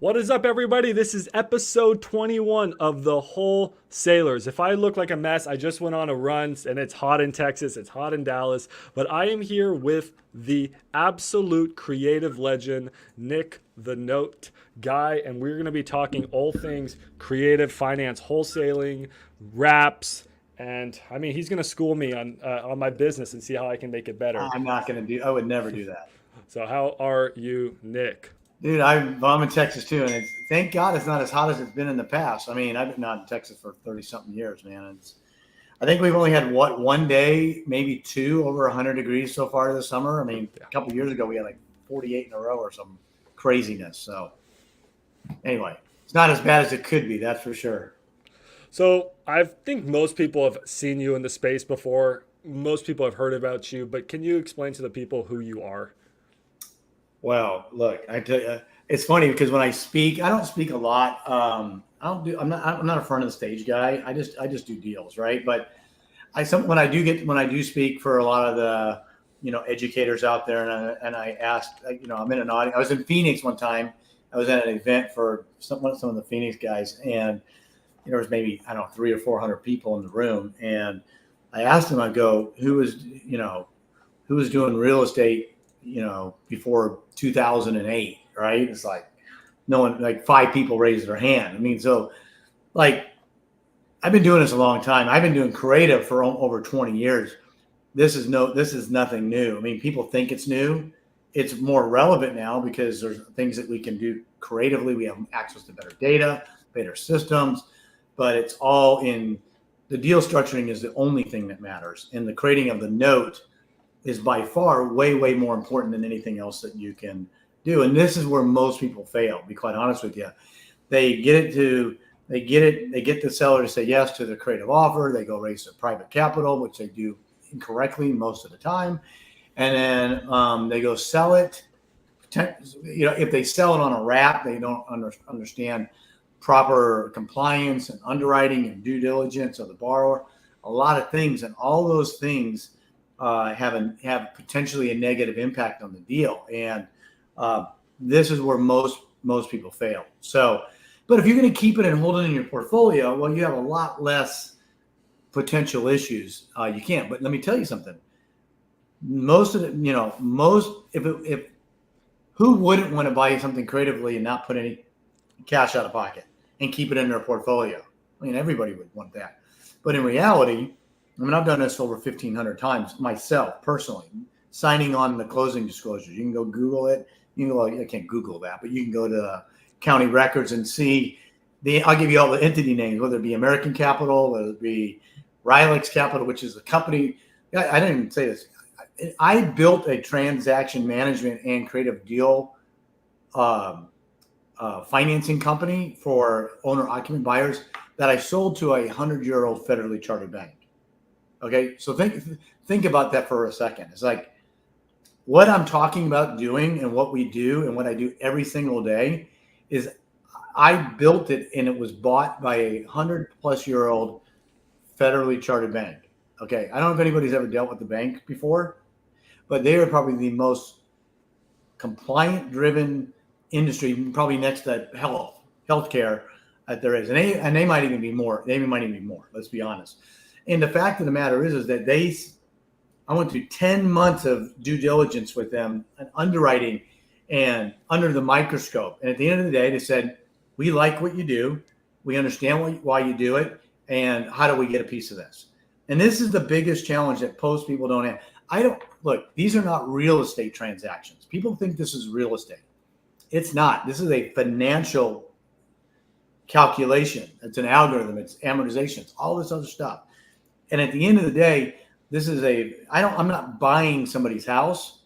What is up, everybody? This is episode 21 of the Wholesalers. If I look like a mess, I just went on a run and it's hot in Texas, it's hot in Dallas, but I am here with the absolute creative legend, Nick the Note Guy, and we're going to be talking all things creative finance, wholesaling, wraps, and I mean, he's going to school me on my business and see how I can make it better. I'm not going to I would never do that. So, how are you, Nick? Dude, I'm in Texas too. And thank God it's not as hot as it's been in the past. I mean, I've been out in Texas for 30 something years, man. I think we've only had one day, maybe two over 100 degrees so far this summer. I mean, a couple of years ago, we had like 48 in a row or some craziness. So anyway, it's not as bad as it could be. That's for sure. So I think most people have seen you in the space before. Most people have heard about you, but can you explain to the people who you are? Well, look, I tell you, it's funny because when I speak, I don't speak a lot. I'm not a front of the stage guy. I just do deals, right? But when I do speak for a lot of the, educators out there, and I asked, I'm in an audience. I was in Phoenix one time. I was at an event for some of the Phoenix guys, and there was maybe, I don't know, 300 or 400 people in the room. And I asked them, I go, who was doing real estate, before 2008, right? It's like no one, like five people raised their hand. I mean, so like I've been doing this a long time. I've been doing creative for over 20 years. This is nothing new. I mean, people think it's new. It's more relevant now because there's things that we can do creatively. We have access to better data, better systems, but it's all in the deal structuring is the only thing that matters. And the creating of the note is by far way, way more important than anything else that you can do. And this is where most people fail, to be quite honest with you. They get the seller to say yes to the creative offer. They go raise their private capital, which they do incorrectly most of the time. And then they go sell it. If they sell it on a wrap, they don't understand proper compliance and underwriting and due diligence of the borrower, a lot of things. And all those things have potentially a negative impact on the deal. And this is where most people fail. So, but if you're going to keep it and hold it in your portfolio, well, you have a lot less potential issues. You can't. But let me tell you something. Most of it, if who wouldn't want to buy something creatively and not put any cash out of pocket and keep it in their portfolio? I mean, everybody would want that. But in reality, I mean, I've done this over 1,500 times myself personally, signing on the closing disclosures. You can go Google it. You can go, I can't Google that, but you can go to the county records and see I'll give you all the entity names, whether it be American Capital, whether it be Rilix Capital, which is the company. I didn't even say this. I built a transaction management and creative deal financing company for owner-occupant buyers that I sold to a 100-year-old federally chartered bank. Okay, so think about that for a second. It's like what I'm talking about doing and what we do and what I do every single day is I built it and it was bought by a 100-plus-year-old federally chartered bank. Okay, I don't know if anybody's ever dealt with the bank before, but they are probably the most compliant-driven industry, probably next to healthcare that there is, and they might even be more. They might even be more. Let's be honest. And the fact of the matter is that I went through 10 months of due diligence with them and underwriting and under the microscope. And at the end of the day, they said, we like what you do. We understand why you do it. And how do we get a piece of this? And this is the biggest challenge that most people don't have. These are not real estate transactions. People think this is real estate. It's not. This is a financial calculation. It's an algorithm. It's amortization. It's all this other stuff. And at the end of the day, I'm not buying somebody's house.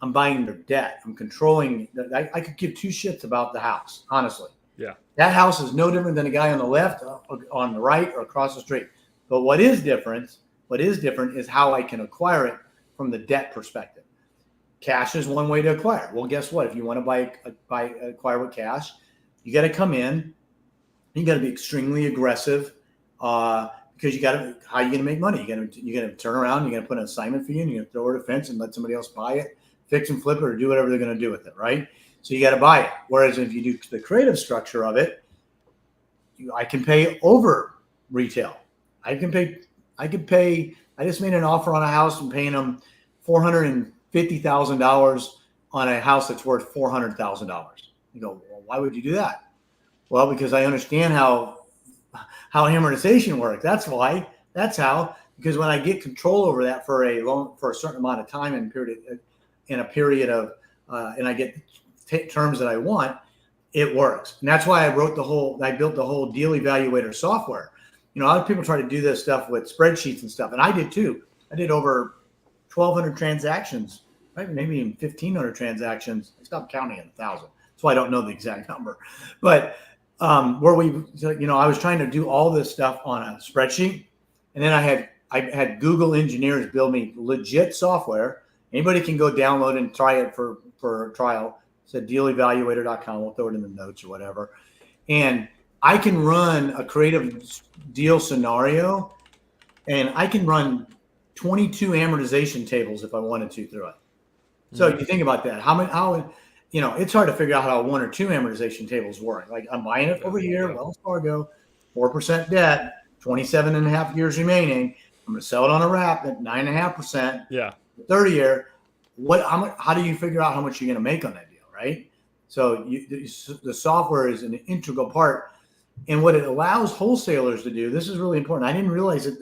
I'm buying their debt. I'm controlling. I could give two shits about the house, honestly. Yeah. That house is no different than a guy on the left, on the right, or across the street. But what is different is how I can acquire it from the debt perspective. Cash is one way to acquire. Well, guess what? If you want to acquire with cash, you got to come in. You got to be extremely aggressive. Because how are you going to make money? You're going to turn around, you're going to put an assignment fee in, you're going to throw it a fence and let somebody else buy it, fix and flip it, or do whatever they're going to do with it, right? So you got to buy it. Whereas if you do the creative structure of it, I can pay over retail. I can pay. I just made an offer on a house and paying them $450,000 on a house that's worth $400,000. You go, well, why would you do that? Well, because I understand how amortization works. That's why. That's how. Because when I get control over that for a certain amount of time and a period of, and I get terms that I want, it works. And that's why I built the whole deal evaluator software. A lot of people try to do this stuff with spreadsheets and stuff, and I did too. I did over 1,200 transactions, right? Maybe even 1,500 transactions. I stopped counting at 1,000, so I don't know the exact number. But I was trying to do all this stuff on a spreadsheet, and then I had Google engineers build me legit software. Anybody can go download and try it for a trial. It's at dealevaluator.com. We'll throw it in the notes or whatever. And I can run a creative deal scenario, and I can run 22 amortization tables if I wanted to through it. So you think about that. It's hard to figure out how 1 or 2 amortization tables work. Like I'm buying it over here, Wells Fargo, 4% debt, 27 and a half years remaining. I'm going to sell it on a wrap at 9.5%. Yeah. 30 year. How do you figure out how much you're going to make on that deal, right? So the software is an integral part. And what it allows wholesalers to do, this is really important. I didn't realize it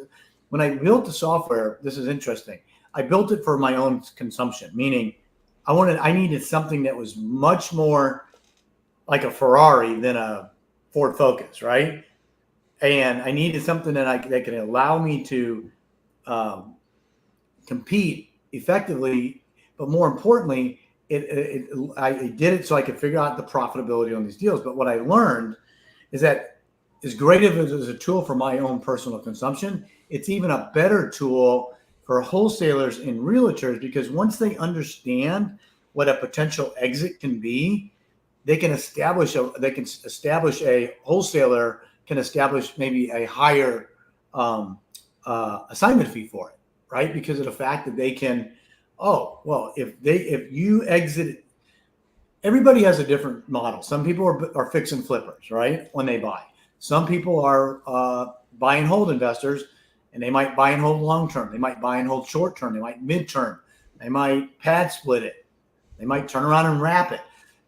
when I built the software. This is interesting. I built it for my own consumption, meaning I needed something that was much more like a Ferrari than a Ford Focus, right? And I needed something that could allow me to compete effectively, but more importantly, I did it so I could figure out the profitability on these deals. But what I learned is that as great as it is a tool for my own personal consumption, it's even a better tool for wholesalers and realtors, because once they understand what a potential exit can be, they can establish a wholesaler can establish maybe a higher assignment fee for it, right? Because of the fact that they can, if you exit, everybody has a different model. Some people are fix and flippers, right? When they buy. Some people are buy and hold investors, and they might buy and hold long term. They might buy and hold short term. They might mid term. They might pad split it. They might turn around and wrap it.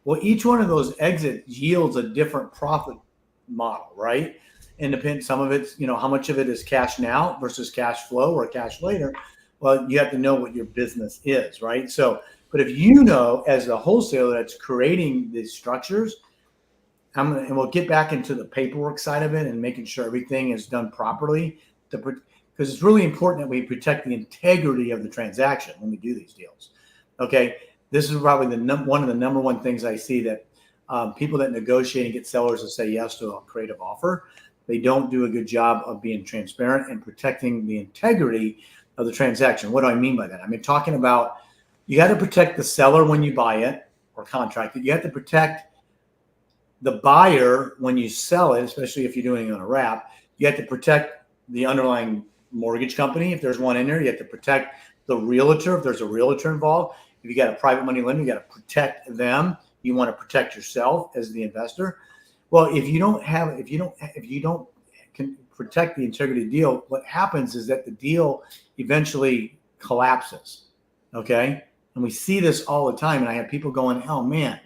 Well, each one of those exits yields a different profit model, right? And depends, some of it's, how much of it is cash now versus cash flow or cash later. Well, you have to know what your business is, right? So, but if as a wholesaler that's creating these structures, and we'll get back into the paperwork side of it and making sure everything is done properly, because it's really important that we protect the integrity of the transaction when we do these deals. Okay, this is probably one of the number one things I see that people that negotiate and get sellers to say yes to a creative offer, they don't do a good job of being transparent and protecting the integrity of the transaction. What do I mean by that? I mean, talking about you got to protect the seller when you buy it or contract it. You have to protect the buyer when you sell it, especially if you're doing it on a wrap. You have to protect the underlying mortgage company if there's one in there. You have to protect the realtor if there's a realtor involved. If you got a private money lender, you got to protect them. You want to protect yourself as the investor. Well, if you don't can protect the integrity of the deal, what happens is that the deal eventually collapses. Okay, and we see this all the time. And I have people going, "Oh man,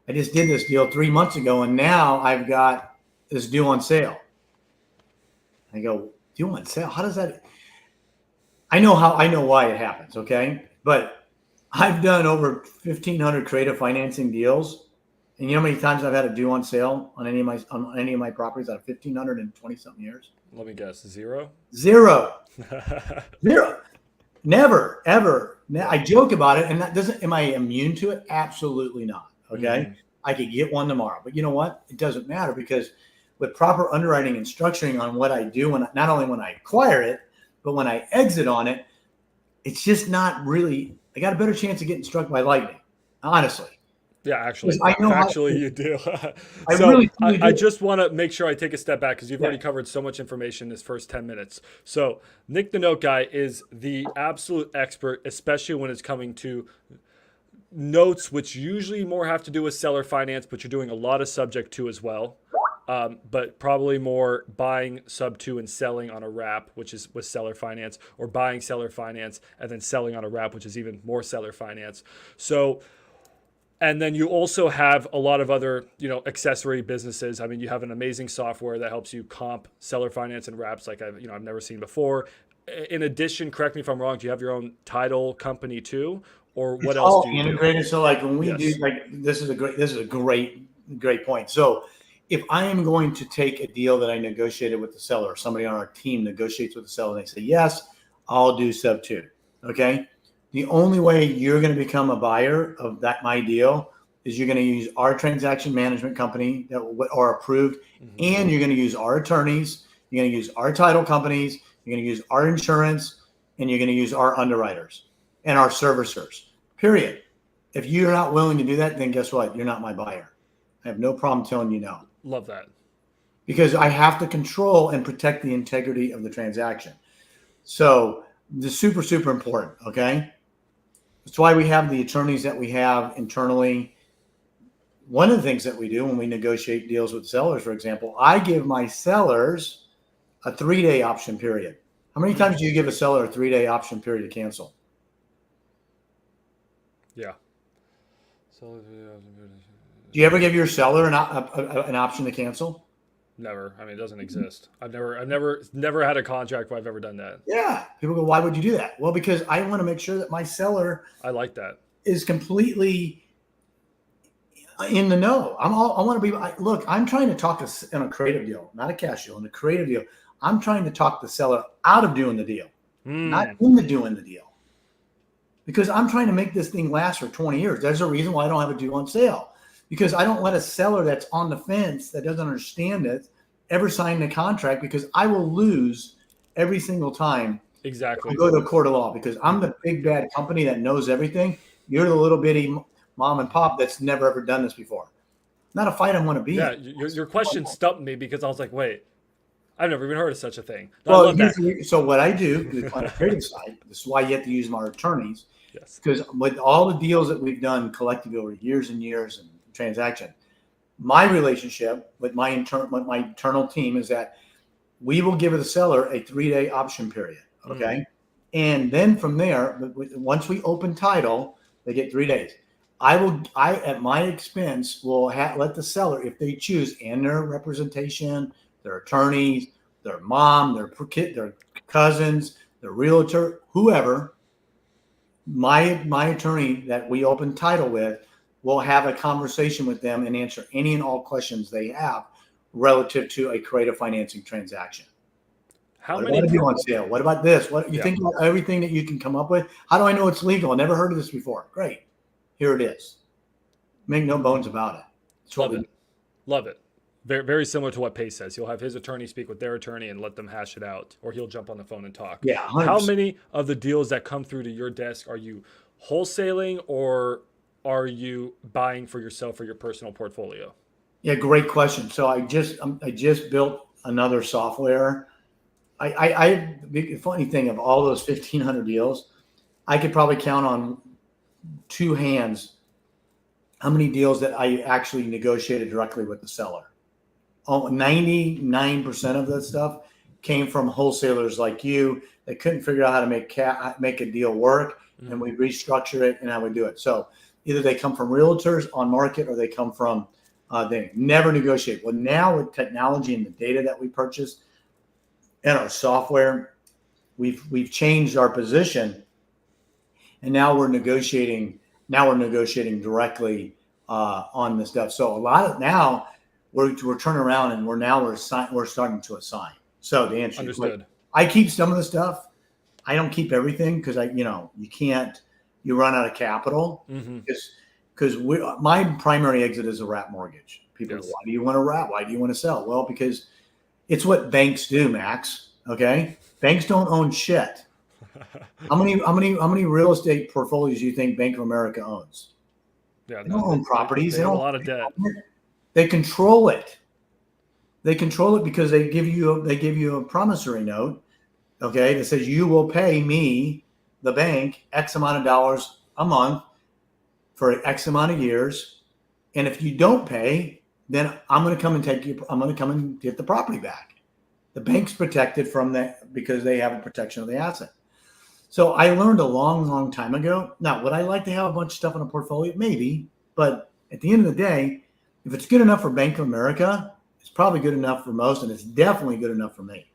I just did this deal 3 months ago, and now I've got this due on sale." I go, "Due on sale? How does that?" I know why it happens. Okay, but I've done over 1,500 creative financing deals. And you know how many times I've had a due on sale on any of my properties out of 1,520 something years? Let me guess, 0? Zero. Never, ever. I joke about it, and am I immune to it? Absolutely not. Okay. Mm-hmm. I could get one tomorrow, but you know what? It doesn't matter, because with proper underwriting and structuring on what I do, not only when I acquire it, but when I exit on it, it's just not really, I got a better chance of getting struck by lightning, honestly. Yeah, actually, you do. I just want to make sure I take a step back, because you've already covered so much information in this first 10 minutes. So Nick the Note Guy is the absolute expert, especially when it's coming to notes, which usually more have to do with seller finance, but you're doing a lot of subject to as well. But probably more buying sub to and selling on a wrap, which is with seller finance, or buying seller finance and then selling on a wrap, which is even more seller finance. So, and then you also have a lot of other, accessory businesses. I mean, you have an amazing software that helps you comp seller finance and wraps like I've never seen before. In addition, correct me if I'm wrong, do you have your own title company too? Or what It's else all do you do? integrated. So like when we do, Yes. like, this is a great point. So if I am going to take a deal that I negotiated with the seller, or somebody on our team negotiates with the seller, and they say, yes, I'll do sub two. Okay. The only way you're going to become a buyer of my deal is you're going to use our transaction management company that are approved, and you're going to use our attorneys. You're going to use our title companies. You're going to use our insurance, and you're going to use our underwriters and our servicers. Period. If you're not willing to do that, then guess what? You're not my buyer. I have no problem telling you no. Love that. Because I have to control and protect the integrity of the transaction. So this is super, super important. Okay. That's why we have the attorneys that we have internally. One of the things that we do when we negotiate deals with sellers, for example, I give my sellers a 3-day option period. How many times do you give a seller a 3-day option period to cancel? Yeah. Do you ever give your seller an option to cancel? Never. I mean, it doesn't exist. I've never had a contract where I've ever done that. Yeah. People go, why would you do that? Well, because I want to make sure that my seller I like that. is completely in the know. I want to be, look, I'm trying to talk to, in a creative deal, not a cash deal, in a creative deal. I'm trying to talk the seller out of doing the deal, not into doing the deal. Because I'm trying to make this thing last for 20 years. There's a reason why I don't have a deal on sale. Because I don't let a seller that's on the fence, that doesn't understand it, ever sign the contract, because I will lose every single time. Exactly. I go to a court of law, because I'm the big bad company that knows everything. You're the little bitty mom and pop that's never ever done this before. Not a fight I want to be in. Your question stumped me because I was like, wait, I've never even heard of such a thing. Well, I love that. So what I do on the creative side, this is why you have to use my attorneys. Yes. Because with all the deals that we've done collectively over years and years and transaction, my relationship with my internal team is that we will give the seller a 3-day option period. Okay. And then from there, once we open title, they get 3 days. I at my expense will let the seller, if they choose, and their representation, their attorneys, their mom, their cousins, their realtor, whoever, my attorney that we open title with will have a conversation with them and answer any and all questions they have relative to a creative financing transaction. What about a deal on sale? What about this? What you think about everything that you can come up with? How do I know it's legal? I never heard of this before. Great. Here it is. Make no bones about it. Love it. Very, very similar to what Pace says. He'll have his attorney speak with their attorney and let them hash it out, or he'll jump on the phone and talk. Yeah. 100%. How many of the deals that come through to your desk are you wholesaling, or are you buying for yourself for your personal portfolio? Yeah, great question. So I just built another software. The funny thing, of all those 1,500 deals, I could probably count on two hands how many deals that I actually negotiated directly with the seller. 99% of that stuff came from wholesalers like you that couldn't figure out how to make a deal work, and we restructure it and I would do it. So either they come from realtors on market, or they come from they never negotiate. Well, now with technology and the data that we purchase and our software, we've changed our position, and now we're negotiating directly on this stuff. So a lot of now we're turning around and we're starting to assign. So to answer your question, I keep some of the stuff. I don't keep everything, because you run out of capital. Because my primary exit is a wrap mortgage. People go, why do you want to wrap? Why do you want to sell? Well, because it's what banks do, Max. Okay, banks don't own shit. How many real estate portfolios do you think Bank of America owns? Yeah, they don't own properties. They own a lot of debt. They control it. They control it because they give you a promissory note, okay, that says you will pay me, the bank, X amount of dollars a month for X amount of years. And if you don't pay, then I'm going to come and I'm going to come and get the property back. The bank's protected from that because they have a protection of the asset. So I learned a long, long time ago. Now, would I like to have a bunch of stuff in a portfolio? Maybe. But at the end of the day, if it's good enough for Bank of America, it's probably good enough for most, and it's definitely good enough for me.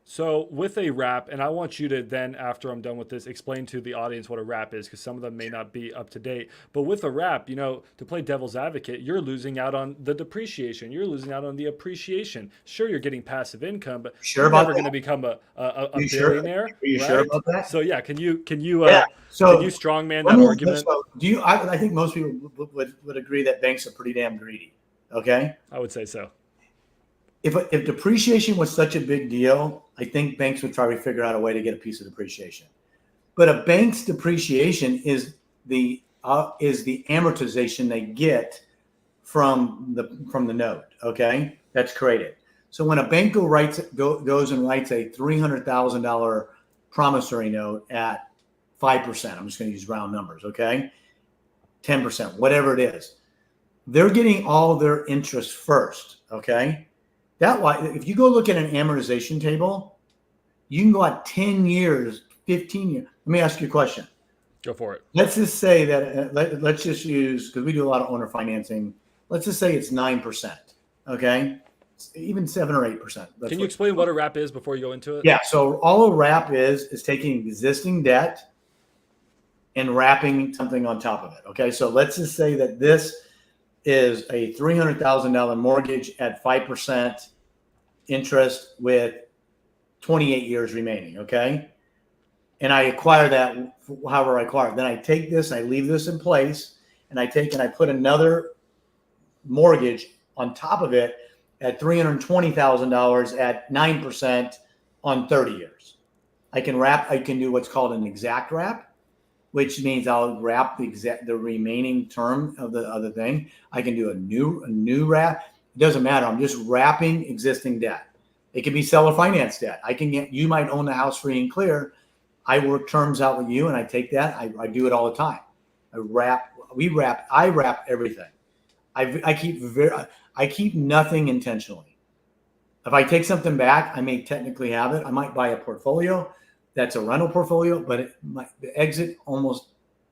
So with a wrap, and I want you to then, after I'm done with this, explain to the audience what a wrap is, because some of them may not be up to date. But with a wrap, to play devil's advocate, you're losing out on the depreciation. You're losing out on the appreciation. Sure, you're getting passive income, but you're never going to become a billionaire. Are you sure about that? So yeah, can you strongman that argument? So I think most people would agree that banks are pretty damn greedy. Okay, I would say so. If depreciation was such a big deal, I think banks would probably figure out a way to get a piece of depreciation. But a bank's depreciation is the amortization they get from the note. Okay, that's created. So when a bank goes and writes a $300,000 promissory note at 5%, I'm just going to use round numbers. Okay, 10%, whatever it is, they're getting all their interest first. Okay. That why, if you go look at an amortization table, you can go out 10 years, 15 years. Let me ask you a question. Go for it. Let's just say that, let's just use, because we do a lot of owner financing. Let's just say it's 9%. Okay. Even 7 or 8%. Can you explain what a wrap is before you go into it? Yeah. So all a wrap is taking existing debt and wrapping something on top of it. Okay. So let's just say that this is a $300,000 mortgage at 5% interest with 28 years remaining. Okay. And I acquire that however I acquire it. Then I take this, I leave this in place, and I put another mortgage on top of it at $320,000 at 9% on 30 years. I can do what's called an exact wrap, which means I'll wrap the remaining term of the other thing. I can do a new wrap. It doesn't matter. I'm just wrapping existing debt. It can be seller finance debt. You might own the house free and clear. I work terms out with you, and I take that. I do it all the time. I wrap everything. I keep nothing intentionally. If I take something back, I may technically have it. I might buy a portfolio that's a rental portfolio, but the exit almost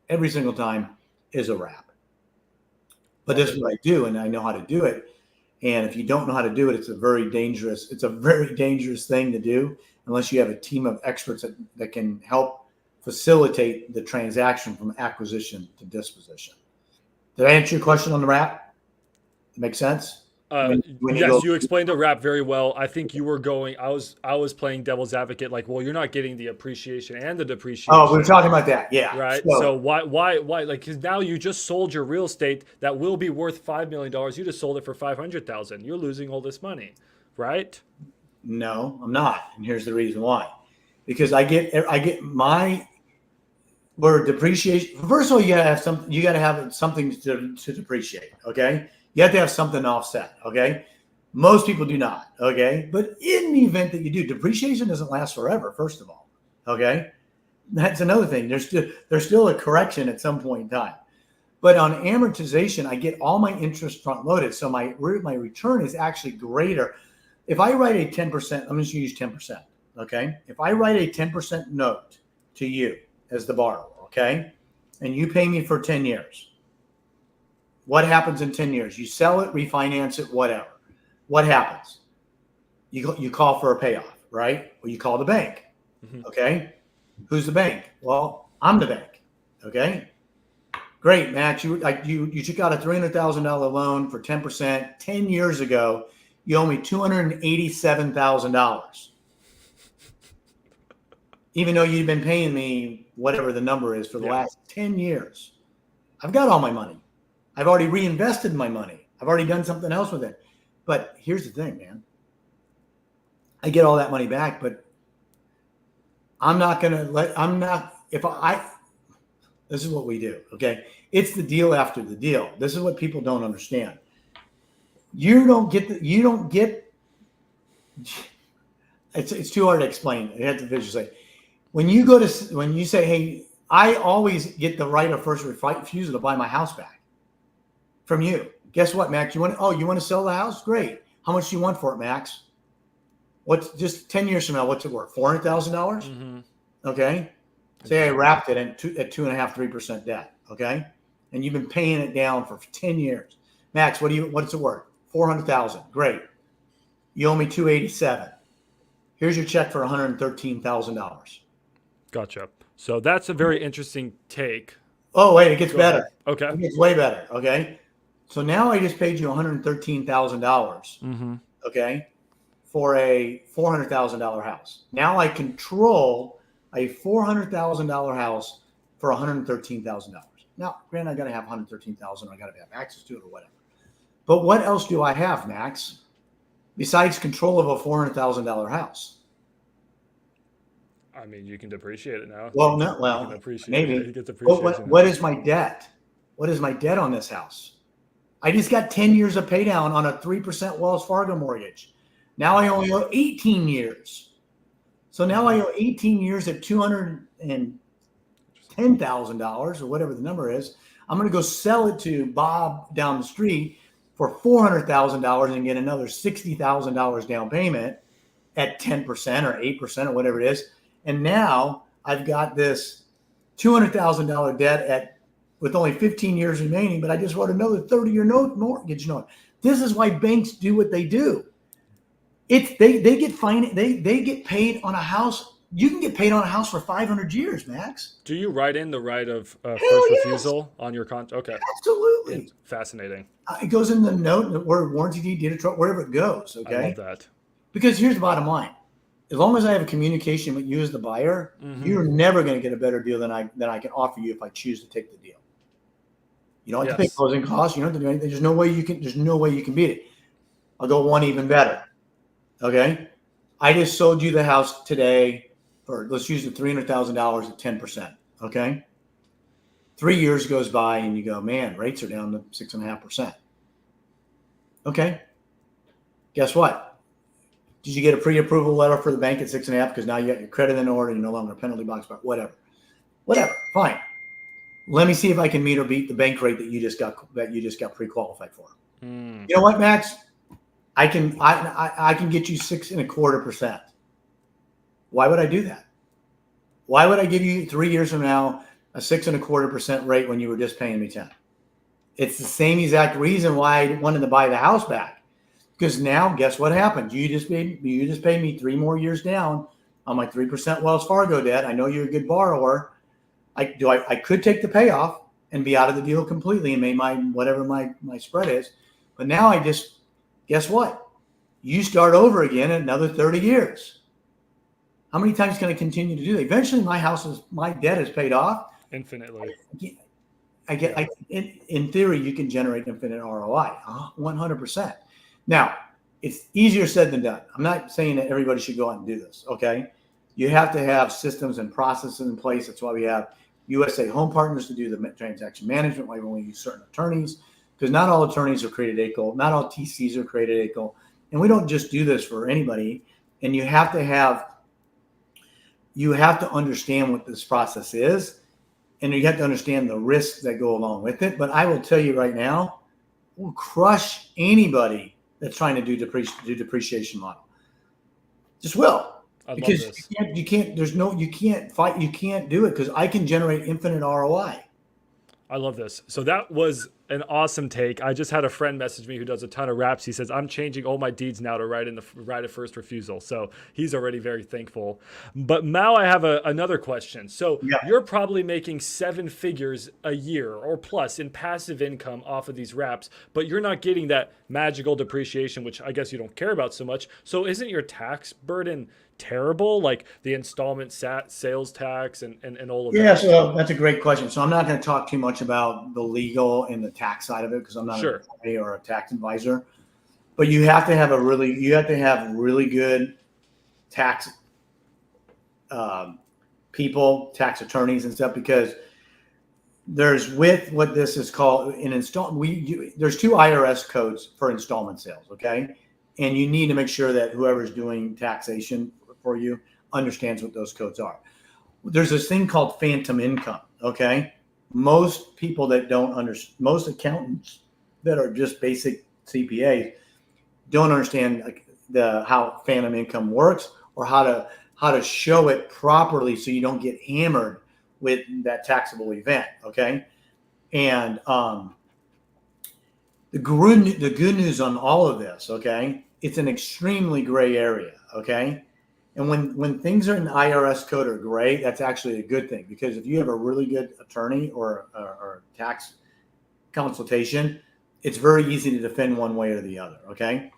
every single time is a wrap. But this is what I do, and I know how to do it. And if you don't know how to do it, it's a very dangerous thing to do unless you have a team of experts that can help facilitate the transaction from acquisition to disposition. Did I answer your question on the wrap? Make sense? Yes, you explained a wrap very well. I think you were going. I was playing devil's advocate. Like, well, you're not getting the appreciation and the depreciation. Oh, we were talking about that. Yeah. Right. So why? Like, because now you just sold your real estate that will be worth $5 million. You just sold it for $500,000. You're losing all this money, right? No, I'm not. And here's the reason why. Because I get my word depreciation. First of all, you gotta have something to depreciate. Okay. You have to have something offset. Okay. Most people do not. Okay. But in the event that you do, depreciation doesn't last forever. First of all. Okay. That's another thing. There's still a correction at some point in time. But on amortization, I get all my interest front loaded. So my return is actually greater. If I write a 10%, I'm just going to use 10%. Okay. If I write a 10% note to you as the borrower, okay, and you pay me for 10 years, what happens in 10 years? You sell it, refinance it, whatever. What happens? You call for a payoff, right? Well, you call the bank. Mm-hmm. Okay. Who's the bank? Well, I'm the bank. Okay. Great, Max. You took out a $300,000 loan for 10% 10 years ago. You owe me $287,000. Even though you've been paying me whatever the number is for the last 10 years. I've got all my money. I've already reinvested my money. I've already done something else with it. But here's the thing, man. I get all that money back, but this is what we do, okay? It's the deal after the deal. This is what people don't understand. It's too hard to explain. You have to visualize. When you say, hey, I always get the right of first refusal to buy my house back from you. Guess what, Max? You want to sell the house? Great. How much do you want for it, Max? What's just 10 years from now? What's it worth? $400,000. Okay. Say I wrapped it at 2.5%, 3% debt. Okay. And you've been paying it down for 10 years. Max, what's it worth? 400,000. Great. You owe me 287. Here's your check for $113,000. Gotcha. So that's a very interesting take. Oh, wait, it gets better. Okay. It gets way better. Okay. So now I just paid you $113,000. Okay. For a $400,000 house. Now I control a $400,000 house for $113,000. Now, granted, I got to have $113,000. I got to have access to it or whatever. But what else do I have, Max, besides control of a $400,000 house? I mean, you can depreciate it now. Well, no, well, maybe. What is my debt? What is my debt on this house? I just got 10 years of pay down on a 3% Wells Fargo mortgage. Now I only owe 18 years. So now I owe 18 years at $210,000 or whatever the number is. I'm going to go sell it to Bob down the street for $400,000 and get another $60,000 down payment at 10% or 8% or whatever it is. And now I've got this $200,000 debt with only 15 years remaining, but I just wrote another 30-year mortgage note. This is why banks do what they do. They get paid on a house. You can get paid on a house for 500 years, Max. Do you write in the right of first refusal on your contract? Okay. Absolutely. It's fascinating. It goes in the note where warranty deed, deed of trust, wherever it goes. Okay. I love that. Because here's the bottom line. As long as I have a communication with you as the buyer, you're never going to get a better deal than I can offer you if I choose to take the deal. You don't have to pay closing costs. You don't have to do anything. There's no way you can beat it. I'll go one even better. Okay. I just sold you the house today for, let's use the $300,000 at 10%. Okay. 3 years goes by and you go, man, rates are down to 6.5%. Okay. Guess what? Did you get a pre-approval letter for the bank at 6.5? Because now you got your credit in order. You're no longer a penalty box, but whatever. Fine. Let me see if I can meet or beat the bank rate that you just got pre-qualified for. You know what, Max? I can get you 6.25%. Why would I do that? Why would I give you 3 years from now a 6.25% rate when you were just paying me 10? It's the same exact reason why I wanted to buy the house back. Because now, guess what happened? You just paid me 3 more years down on my 3% Wells Fargo debt. I know you're a good borrower. I could take the payoff and be out of the deal completely and make whatever my spread is. But now guess what? You start over again at another 30 years. How many times can I continue to do that? Eventually, my debt is paid off infinitely. In theory, you can generate infinite ROI, 100%. Now, it's easier said than done. I'm not saying that everybody should go out and do this, okay? You have to have systems and processes in place. That's why we have USA Home Partners to do the transaction management, why we only use certain attorneys, because not all attorneys are created equal. Not all TCs are created equal. And we don't just do this for anybody. And you have to understand what this process is, and you have to understand the risks that go along with it. But I will tell you right now, we'll crush anybody that's trying to do depreciation model. Just will. Because you can't do it because I can generate infinite ROI. I love this. So that was an awesome take. I just had a friend message me who does a ton of wraps. He says, I'm changing all my deeds now to write in the right of first refusal. So he's already very thankful. But Mao, I have another question. So you're probably making 7 figures a year or plus in passive income off of these wraps, but you're not getting that magical depreciation, which I guess you don't care about so much. So isn't your tax burden terrible, like the installment sales tax and all of that? Yeah, so that's a great question. So I'm not going to talk too much about the legal and the tax side of it because I'm not an attorney or a tax advisor. But you have to have really good tax people, tax attorneys and stuff, because there's what this is called an installment. There's 2 IRS codes for installment sales, okay? And you need to make sure that whoever's doing taxation for you understands what those codes are. there's this thing called phantom income. Okay. Most people that don't understand, most accountants that are just basic CPAs don't understand like how phantom income works, or how to show it properly so you don't get hammered with that taxable event. Okay. And the good news on all of this, okay, it's an extremely gray area. Okay. And when things are in the IRS code are gray, that's actually a good thing, because if you have a really good attorney or tax consultation, it's very easy to defend one way or the other. Okay.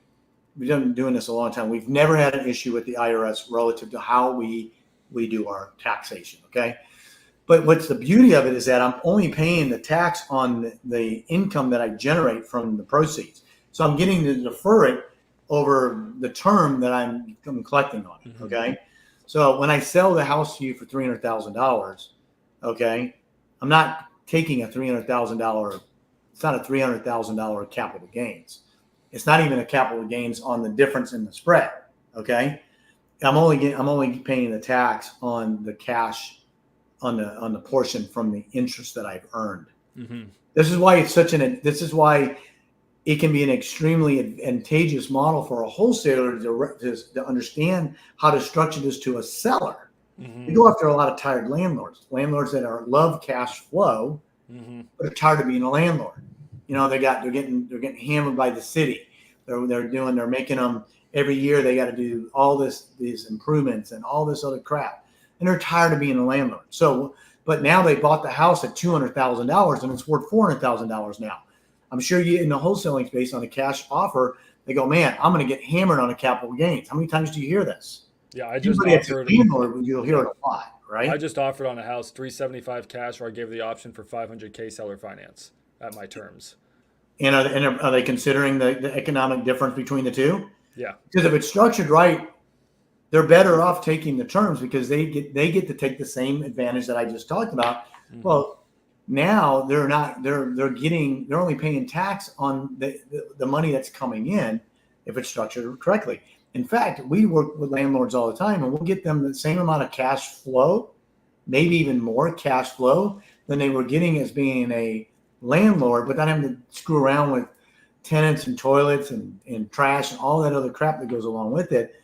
We've been doing this a long time. We've never had an issue with the IRS relative to how we do our taxation. Okay. But what's the beauty of it is that I'm only paying the tax on the income that I generate from the proceeds. So I'm getting to defer it over the term that I'm collecting on it. Okay. So when I sell the house to you for $300,000, okay, I'm not taking a $300,000. It's not a $300,000 capital gains. It's not even a capital gains on the difference in the spread. Okay. I'm only paying the tax on the cash, on the portion from the interest that I've earned. This is why this is why it can be an extremely advantageous model for a wholesaler to understand how to structure this to a seller. We go after a lot of tired landlords that love cash flow, but are tired of being a landlord. You know, they're getting hammered by the city. They're making them every year. They got to do all these improvements and all this other crap, and they're tired of being a landlord. So, but now they bought the house at $200,000 and it's worth $400,000 now. I'm sure you in the wholesaling space on a cash offer, they go, man, I'm going to get hammered on a capital gains. How many times do you hear this? Yeah, I just offered. You'll hear it a lot, right? I just offered on a house $375 cash, or I gave the option for $500K seller finance at my terms. And are they considering the economic difference between the two? Yeah. Because if it's structured right, they're better off taking the terms, because they get to take the same advantage that I just talked about. Well, now they're only paying tax on the money that's coming in if it's structured correctly. In fact, we work with landlords all the time, and we'll get them the same amount of cash flow, maybe even more cash flow than they were getting as being a landlord, but not having to screw around with tenants and toilets and trash and all that other crap that goes along with it.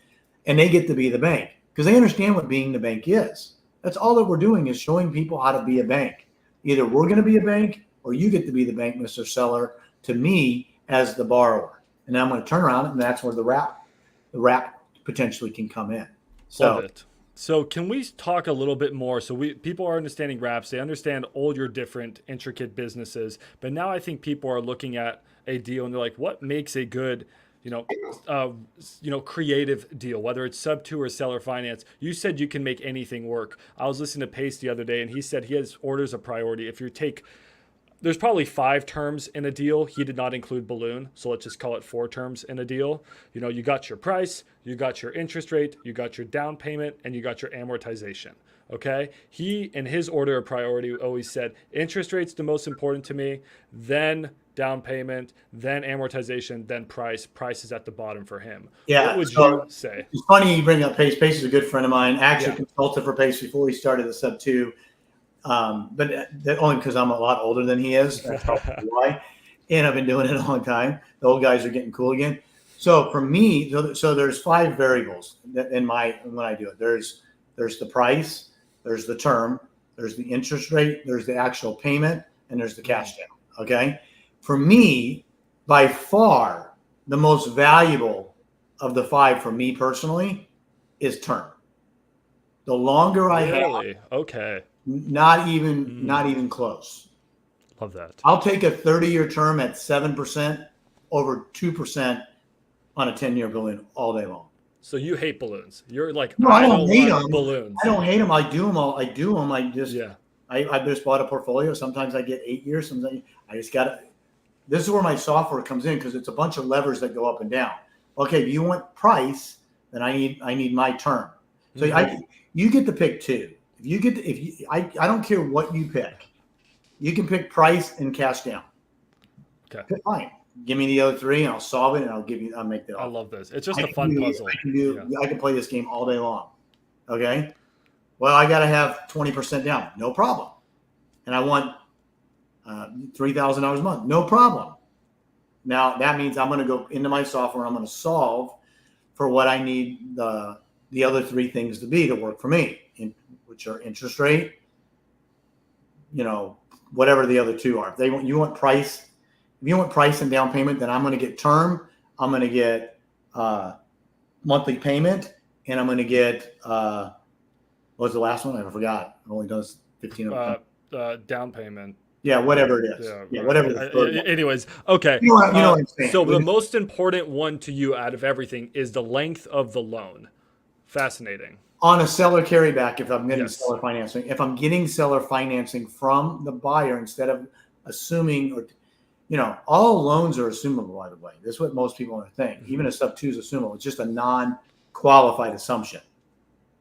And they get to be the bank, because they understand what being the bank is. That's all that we're doing, is showing people how to be a bank. Either we're going to be a bank, or you get to be the bank, Mr. Seller, to me as the borrower. And then I'm going to turn around, and that's where the wrap potentially can come in. So, love it. So can we talk a little bit more? So people are understanding wraps. They understand all your different intricate businesses. But now I think people are looking at a deal and they're like, what makes a good, creative deal, whether it's sub two or seller finance? You said you can make anything work. I was listening to Pace the other day, and he said he has orders a priority. If you take, there's probably 5 terms in a deal. He did not include balloon, so let's just call it 4 terms in a deal. You got your price, you got your interest rate, you got your down payment, and you got your amortization. Okay? He, in his order of priority, always said interest rate's the most important to me, then down payment, then amortization, then price. Price is at the bottom for him. Yeah. What would you say? It's funny you bring up Pace. Pace is a good friend of mine. Actually consulted for Pace before he started the sub 2. But that only because I'm a lot older than he is. That's probably why. And I've been doing it a long time. The old guys are getting cool again. So for me, so there's 5 variables when I do it. There's the price, there's the term, there's the interest rate, there's the actual payment, and there's the cash down. Okay. For me, by far, the most valuable of the 5 for me personally is term. The longer I have, okay. Not even close. Love that. I'll take a 30-year term at 7% over 2% on a 10-year balloon all day long. So you hate balloons. You're like, no, I don't hate them. Balloons. I don't hate them. I do them. I just bought a portfolio. Sometimes I get 8 years. Sometimes I just got to. This is where my software comes in, because it's a bunch of levers that go up and down. Okay, if you want price, then I need my term. So you get to pick 2. I don't care what you pick. You can pick price and cash down. Okay. Fine. Give me the other 3 and I'll solve it, and I'll make that. I love this. It's just a fun puzzle. I can play this game all day long. Okay. Well, I got to have 20% down. No problem. And I want $3,000 a month. No problem. Now that means I'm going to go into my software. I'm going to solve for what I need the other three things to be to work for me, which are interest rate, whatever the other two are. If you want price and down payment, then I'm going to get term. I'm going to get monthly payment, and I'm going to get what was the last one? I forgot. I've only done 15 of them. Down payment. Yeah, whatever it is. Yeah, right. Whatever the third one. Anyways, okay. You know what I'm saying. So the most important one to you out of everything is the length of the loan. Fascinating. On a seller carryback, if I'm getting seller financing, if I'm getting seller financing from the buyer instead of assuming, all loans are assumable, by the way. That's what most people want to think. Even a sub 2 is assumable. It's just a non-qualified assumption.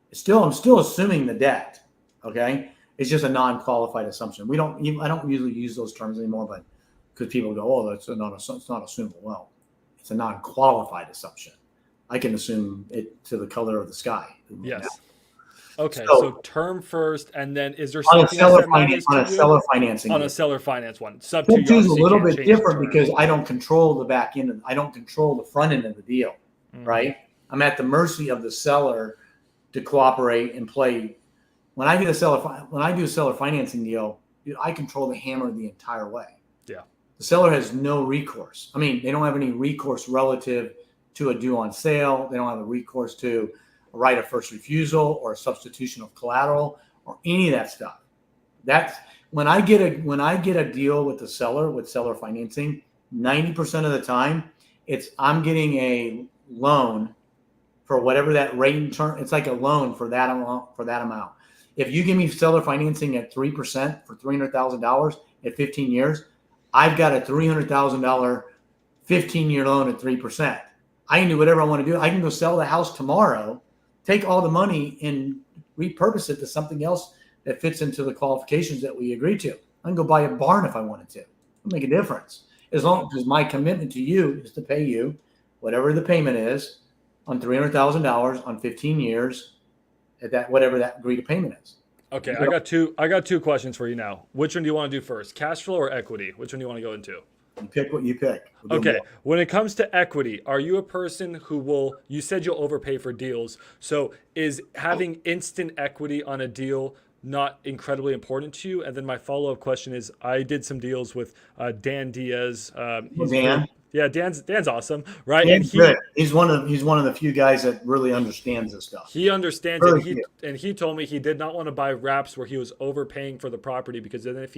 I'm still assuming the debt. Okay. It's just a non-qualified assumption. I don't usually use those terms anymore, but because people go, oh, it's not assumable. Well, it's a non-qualified assumption. I can assume it to the color of the sky. Yes. Okay. So term first, and then is there something else that matters on a seller financing? On a seller finance one. Sub 2 is a little bit different because I don't control the back end. I don't control the front end of the deal, right? I'm at the mercy of the seller to cooperate and play. When I do a seller financing deal, I control the hammer the entire way. Yeah. The seller has no recourse. I mean, they don't have any recourse relative to a due on sale. They don't have a recourse to a right of first refusal or a substitution of collateral or any of that stuff. That's when I get a deal with the seller with seller financing, 90% of the time, I'm getting a loan for whatever that rate and term. It's like a loan for that amount. If you give me seller financing at 3% for $300,000 at 15 years, I've got a $300,000 15-year loan at 3%. I can do whatever I want to do. I can go sell the house tomorrow, take all the money and repurpose it to something else that fits into the qualifications that we agreed to. I can go buy a barn if I wanted to. It'll make a difference. As long as my commitment to you is to pay you whatever the payment is on $300,000 on 15 years at that whatever that agreed payment is. Okay, I got two questions for you now. Which one do you want to do first? Cash flow or equity? Which one do you want to go into? You pick what you pick. Okay, when it comes to equity, are you a person who you said you'll overpay for deals. So is having instant equity on a deal not incredibly important to you? And then my follow-up question is, I did some deals with Dan Diaz. Dan? Yeah, Dan's awesome, right? Dan's good. He's one of the few guys that really understands this stuff. He understands it. And he told me he did not want to buy wraps where he was overpaying for the property, because then if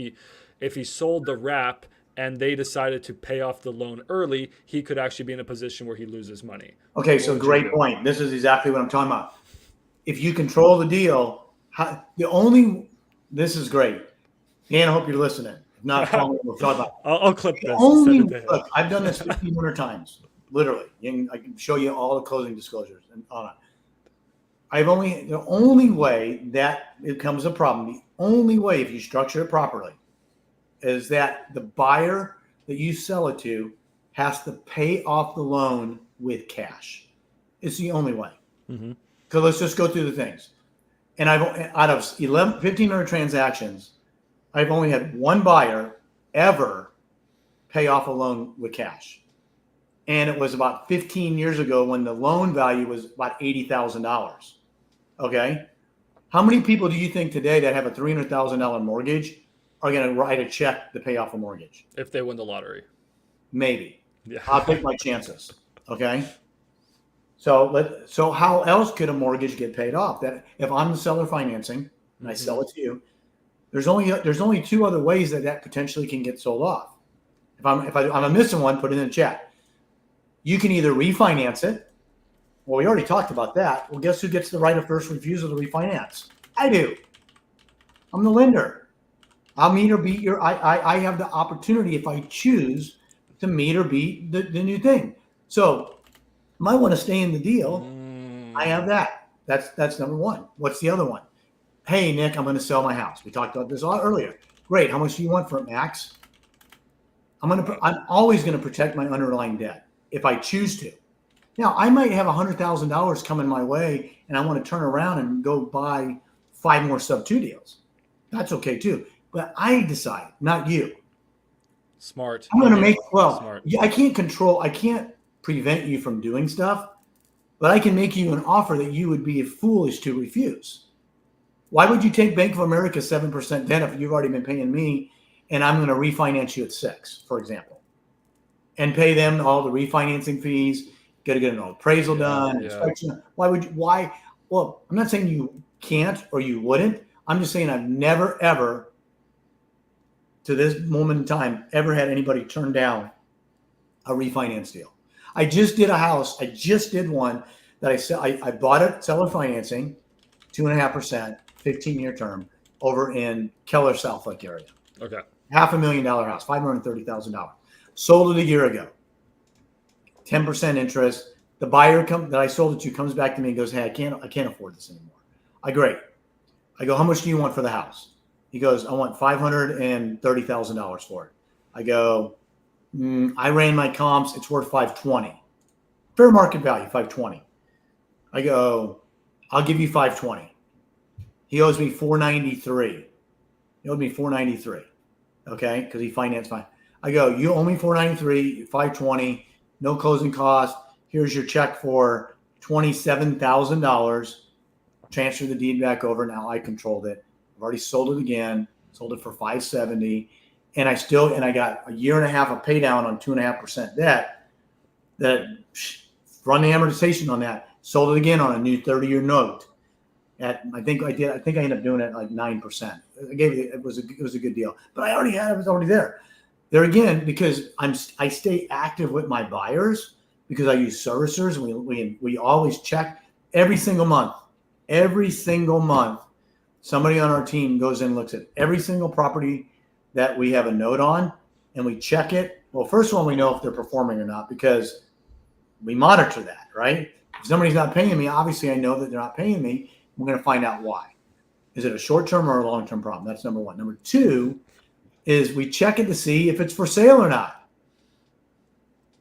he sold the wrap and they decided to pay off the loan early, he could actually be in a position where he loses money. Okay, so great point. This is exactly what I'm talking about. If you control the deal, this is great. Dan, I hope you're listening. If not, we'll talk about it. I'll clip this. Look, I've done this 1,500 times, literally. I can show you all the closing disclosures and on it. The only way that it becomes a problem, the only way if you structure it properly, is that the buyer that you sell it to has to pay off the loan with cash. It's the only way. Mm-hmm. So let's just go through the things. And out of 1,500 transactions, I've only had one buyer ever pay off a loan with cash. And it was about 15 years ago when the loan value was about $80,000. Okay. How many people do you think today that have a $300,000 mortgage are going to write a check to pay off a mortgage? If they win the lottery. Maybe. Yeah. I'll take my chances. Okay. So how else could a mortgage get paid off? That if I'm the seller financing and I sell it to you, there's only two other ways that potentially can get sold off. If I'm missing one, put it in the chat. You can either refinance it. Well, we already talked about that. Well, guess who gets the right of first refusal to refinance? I do. I'm the lender. I'll meet or beat I have the opportunity if I choose to meet or beat the new thing. So might want to stay in the deal. I have that. That's number one. What's the other one? Hey, Nick, I'm going to sell my house. We talked about this a lot earlier. Great. How much do you want for it, Max? I'm always going to protect my underlying debt if I choose to. Now, I might have $100,000 coming my way, and I want to turn around and go buy 5 more sub 2 deals. That's okay too. But I decide, not you. Smart. I'm going to make, Smart. I can't prevent you from doing stuff, but I can make you an offer that you would be foolish to refuse. Why would you take Bank of America 7% debt if you've already been paying me and I'm going to refinance you at 6, for example, and pay them all the refinancing fees, got to get an appraisal done, inspection. Why? Well, I'm not saying you can't or you wouldn't. I'm just saying I've never, ever, to this moment in time, ever had anybody turn down a refinance deal. I just did a house. I just did one that I bought it, seller financing, 2.5%, 15-year term over in Keller, South Lake area. Okay. $500,000 house, $530,000. Sold it a year ago. 10% interest. The buyer that I sold it to comes back to me and goes, "Hey, I can't afford this anymore." Great. I go, "How much do you want for the house?" He goes, "I want $530,000 for it." I go, I ran my comps. It's worth $520. Fair market value, $520. I go, "I'll give you $520. He owes me $493. He owed me $493. Okay, because he financed mine. I go, "You owe me $493, $520, no closing costs. Here's your check for $27,000. Transfer the deed back over. Now I controlled it. I've already sold it again. Sold it for $570, and I got a year and a half of pay down on 2.5% debt. That run the amortization on that. Sold it again on a new 30-year note. I think I ended up doing it at like 9%. It was a good deal, but it was already there. There again, because I stay active with my buyers because I use servicers. We always check every single month. Every single month, somebody on our team goes in and looks at every single property that we have a note on, and we check it. Well, first of all, we know if they're performing or not because we monitor that, right? If somebody's not paying me, obviously I know that they're not paying me. We're going to find out why. Is it a short-term or a long-term problem? That's number one. Number two is we check it to see if it's for sale or not.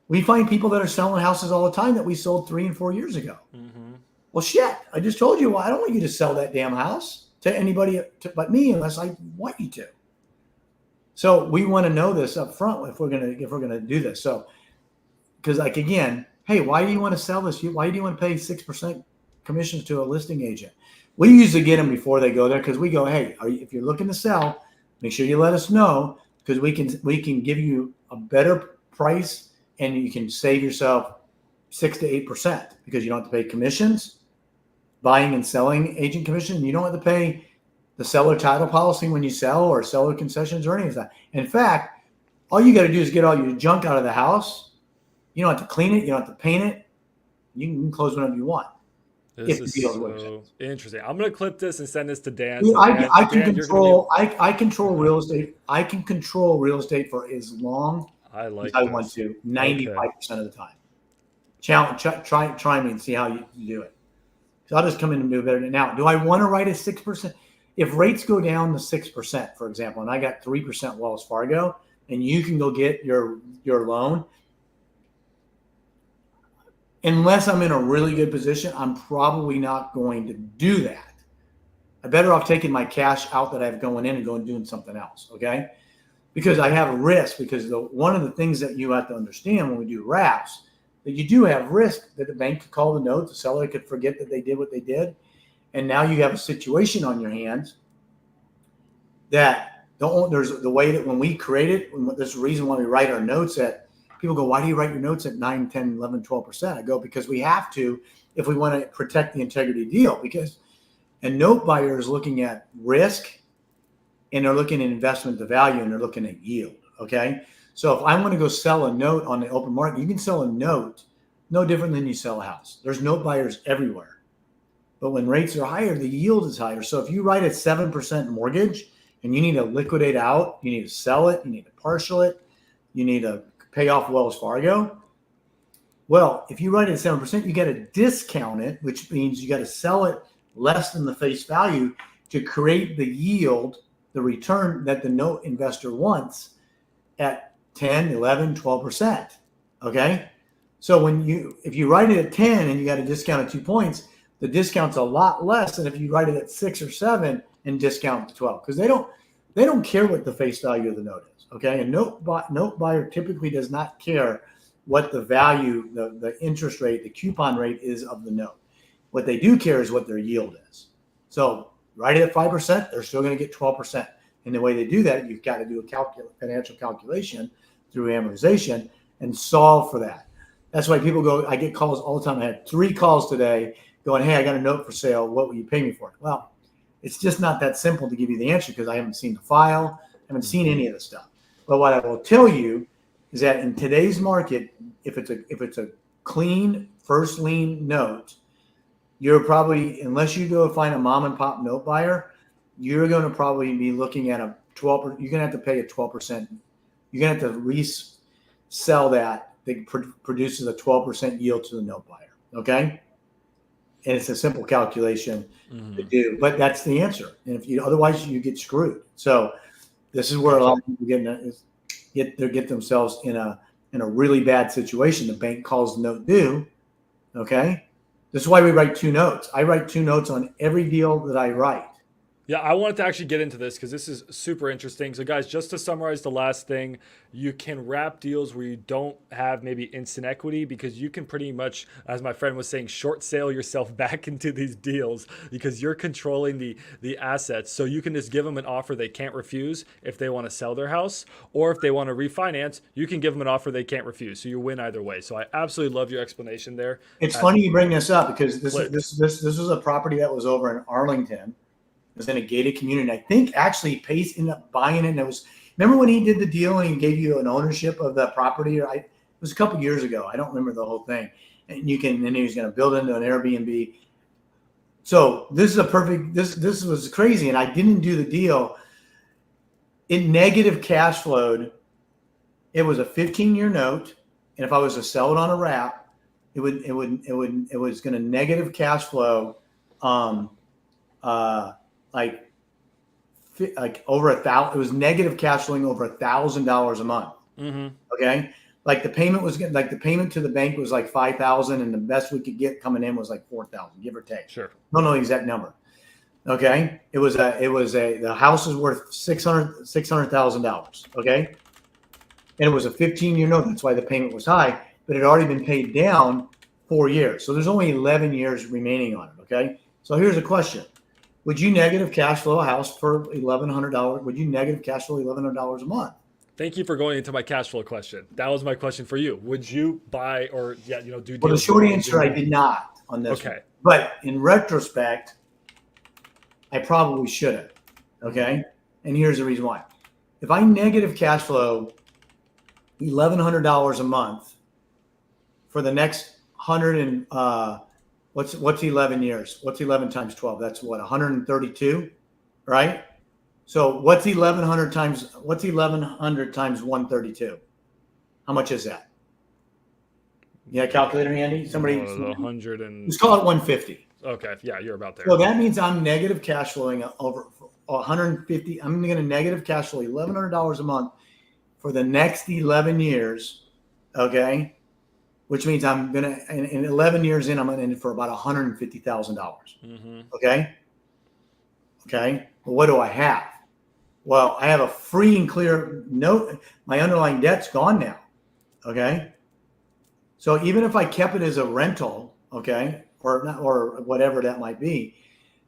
We find people that are selling houses all the time that we sold 3 and 4 years ago. Mm-hmm. Well, shit, I just told you, I don't want you to sell that damn house to anybody but me unless I want you to. So we want to know this up front if we're gonna do this. So, because like again, hey, why do you want to sell this? Why do you want to pay 6% commissions to a listing agent? We usually get them before they go there because we go, hey, if you're looking to sell, make sure you let us know because we can give you a better price and you can save yourself 6 to 8% because you don't have to pay commissions, buying and selling agent commission. You don't have to pay the seller title policy when you sell or seller concessions or any of that. In fact, all you got to do is get all your junk out of the house. You don't have to clean it. You don't have to paint it. You can close whenever you want. This is so interesting. I'm going to clip this and send this to Dan. Dude, I control real estate. I can control real estate for as long as I want to, 95% of the time. Try me and see how you do it. So I'll just come in and do better. Now, do I want to write a 6%? If rates go down to 6%, for example, and I got 3% Wells Fargo, and you can go get your loan, unless I'm in a really good position, I'm probably not going to do that. I'm better off taking my cash out that I have going in and going doing something else, okay? Because I have a risk. Because one of the things that you have to understand when we do wraps, that you do have risk that the bank could call the note, the seller could forget that they did what they did, and now you have a situation on your hands that there's the way that when we create it, there's a reason why we write our notes at. People go, "Why do you write your notes at 9, 10, 11, 12%? I go, because we have to if we want to protect the integrity deal. Because a note buyer is looking at risk and they're looking at investment to value and they're looking at yield. Okay. So if I'm going to go sell a note on the open market, you can sell a note no different than you sell a house. There's note buyers everywhere. But when rates are higher, the yield is higher. So if you write a 7% mortgage and you need to liquidate out, you need to sell it, you need to partial it, you need to pay off Wells Fargo. Well, if you write it at 7%, you got to discount it, which means you got to sell it less than the face value to create the yield, the return that the note investor wants at 10, 11, 12%. Okay. So if you write it at 10 and you got to discount at 2 points, the discount's a lot less than if you write it at 6 or 7 and discount to 12, because they don't care what the face value of the note is. Okay, a note buyer typically does not care what the value, the interest rate, the coupon rate is of the note. What they do care is what their yield is. So write it at 5%, they're still going to get 12%. And the way they do that, you've got to do a financial calculation through amortization and solve for that. That's why people go, I get calls all the time. I had 3 calls today going, hey, I got a note for sale. What will you pay me for it? Well, it's just not that simple to give you the answer because I haven't seen the file, haven't seen any of the stuff. But what I will tell you is that in today's market, if it's a clean first lien note, you're probably, unless you go find a mom and pop note buyer, you're going to probably be looking at a 12%. You're going to have to pay a 12%. You're going to have to resell that produces a 12% yield to the note buyer. Okay. And it's a simple calculation to do, but that's the answer. And if you, otherwise you get screwed. So this is where a lot of people get themselves in a really bad situation. The bank calls the note due. Okay. This is why we write 2 notes. I write 2 notes on every deal that I write. Yeah, I wanted to actually get into this because this is super interesting. So, guys, just to summarize the last thing, you can wrap deals where you don't have maybe instant equity because you can pretty much, as my friend was saying, short sale yourself back into these deals because you're controlling the assets. So you can just give them an offer they can't refuse if they want to sell their house, or if they want to refinance, you can give them an offer they can't refuse. So you win either way. So I absolutely love your explanation there. It's funny you bring this up because this was a property that was over in Arlington. It was in a gated community. I think actually Pace ended up buying it. And it was, remember when he did the deal and he gave you an ownership of the property? It was a couple years ago. I don't remember the whole thing. And then he was going to build into an Airbnb. So this is a perfect, this was crazy. And I didn't do the deal. It negative cash flowed. It was a 15-year note. And if I was to sell it on a wrap, it was going to negative cash flow. Like over 1,000, it was negative cash flowing over $1,000 a month. Okay. Like the payment to the bank was like 5,000 and the best we could get coming in was like 4,000, give or take. Sure. Don't know the exact number. Okay. The house is worth $600,000. Okay. And it was a 15-year note. That's why the payment was high, but it had already been paid down 4 years. So there's only 11 years remaining on it. Okay. So here's a question. Would you negative cash flow a house for $1,100? Would you negative cash flow $1,100 a month? Thank you for going into my cash flow question. That was my question for you. Would you buy or do deals? Well, the short answer, I did not on this. Okay. One. But in retrospect, I probably should have. Okay. And here's the reason why. If I negative cash flow $1,100 a month for the next 100 and what's 11 years? What's 11 times 12? That's what, 132, right? So what's 1,100 times 132? How much is that? You got a calculator handy? Somebody? 100 and... Let's call it 150. Okay, yeah, you're about there. So that means I'm negative cash flowing over 150. I'm going to negative cash flow $1,100 a month for the next 11 years, okay? Which means I'm going to, in 11 years in, I'm going to end it for about $150,000. Okay. Okay. Well, what do I have? Well, I have a free and clear note. My underlying debt's gone now. Okay. So even if I kept it as a rental, okay, or not, or whatever that might be,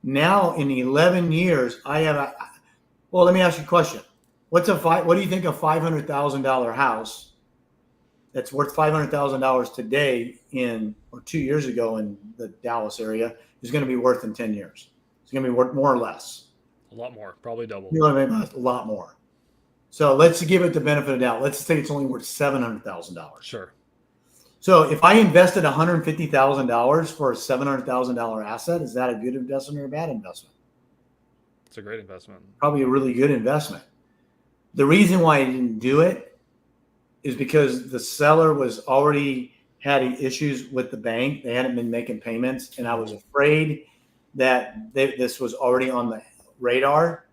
now in 11 years, I have well, let me ask you a question. What do you think a $500,000 house that's worth $500,000 today or 2 years ago in the Dallas area is going to be worth in 10 years? It's going to be worth more or less. A lot more, probably double. You know what I mean? A lot more. So let's give it the benefit of the doubt. Let's say it's only worth $700,000. Sure. So if I invested $150,000 for a $700,000 asset, is that a good investment or a bad investment? It's a great investment. Probably a really good investment. The reason why I didn't do it is because the seller was already had issues with the bank. They hadn't been making payments, and I was afraid that this was already on the radar,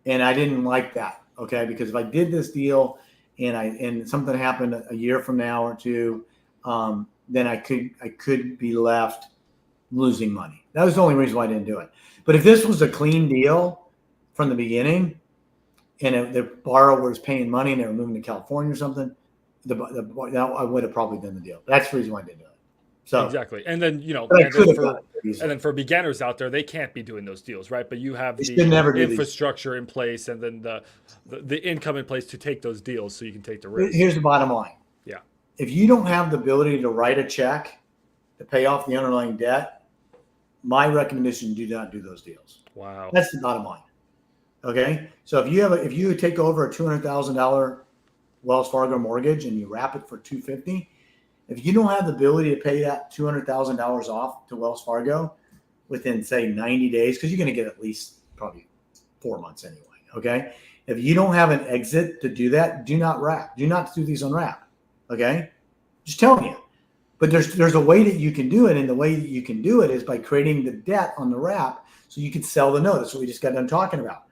and I didn't like that. Okay, because if I did this deal and something happened a year from now or two, then I could be left losing money. That was the only reason why I didn't do it. But if this was a clean deal from the beginning, and the borrower was paying money and they were moving to California or something, I would have probably done the deal. That's the reason why I didn't do it. So Exactly. And then, and then for beginners out there, they can't be doing those deals, right? But you have the infrastructure in place and then the income in place to take those deals so you can take the risk. Here's the bottom line. Yeah. If you don't have the ability to write a check to pay off the underlying debt, my recommendation, do not do those deals. Wow. That's the bottom line. Okay. So if you take over a $200,000 Wells Fargo mortgage and you wrap it for $250,000, if you don't have the ability to pay that $200,000 off to Wells Fargo within, say, 90 days, because you're going to get at least probably 4 months anyway. Okay. If you don't have an exit to do that, do not wrap. Do not do these on wrap. Okay. Just telling you. But there's a way that you can do it. And the way that you can do it is by creating the debt on the wrap so you can sell the note. That's what we just got done talking about.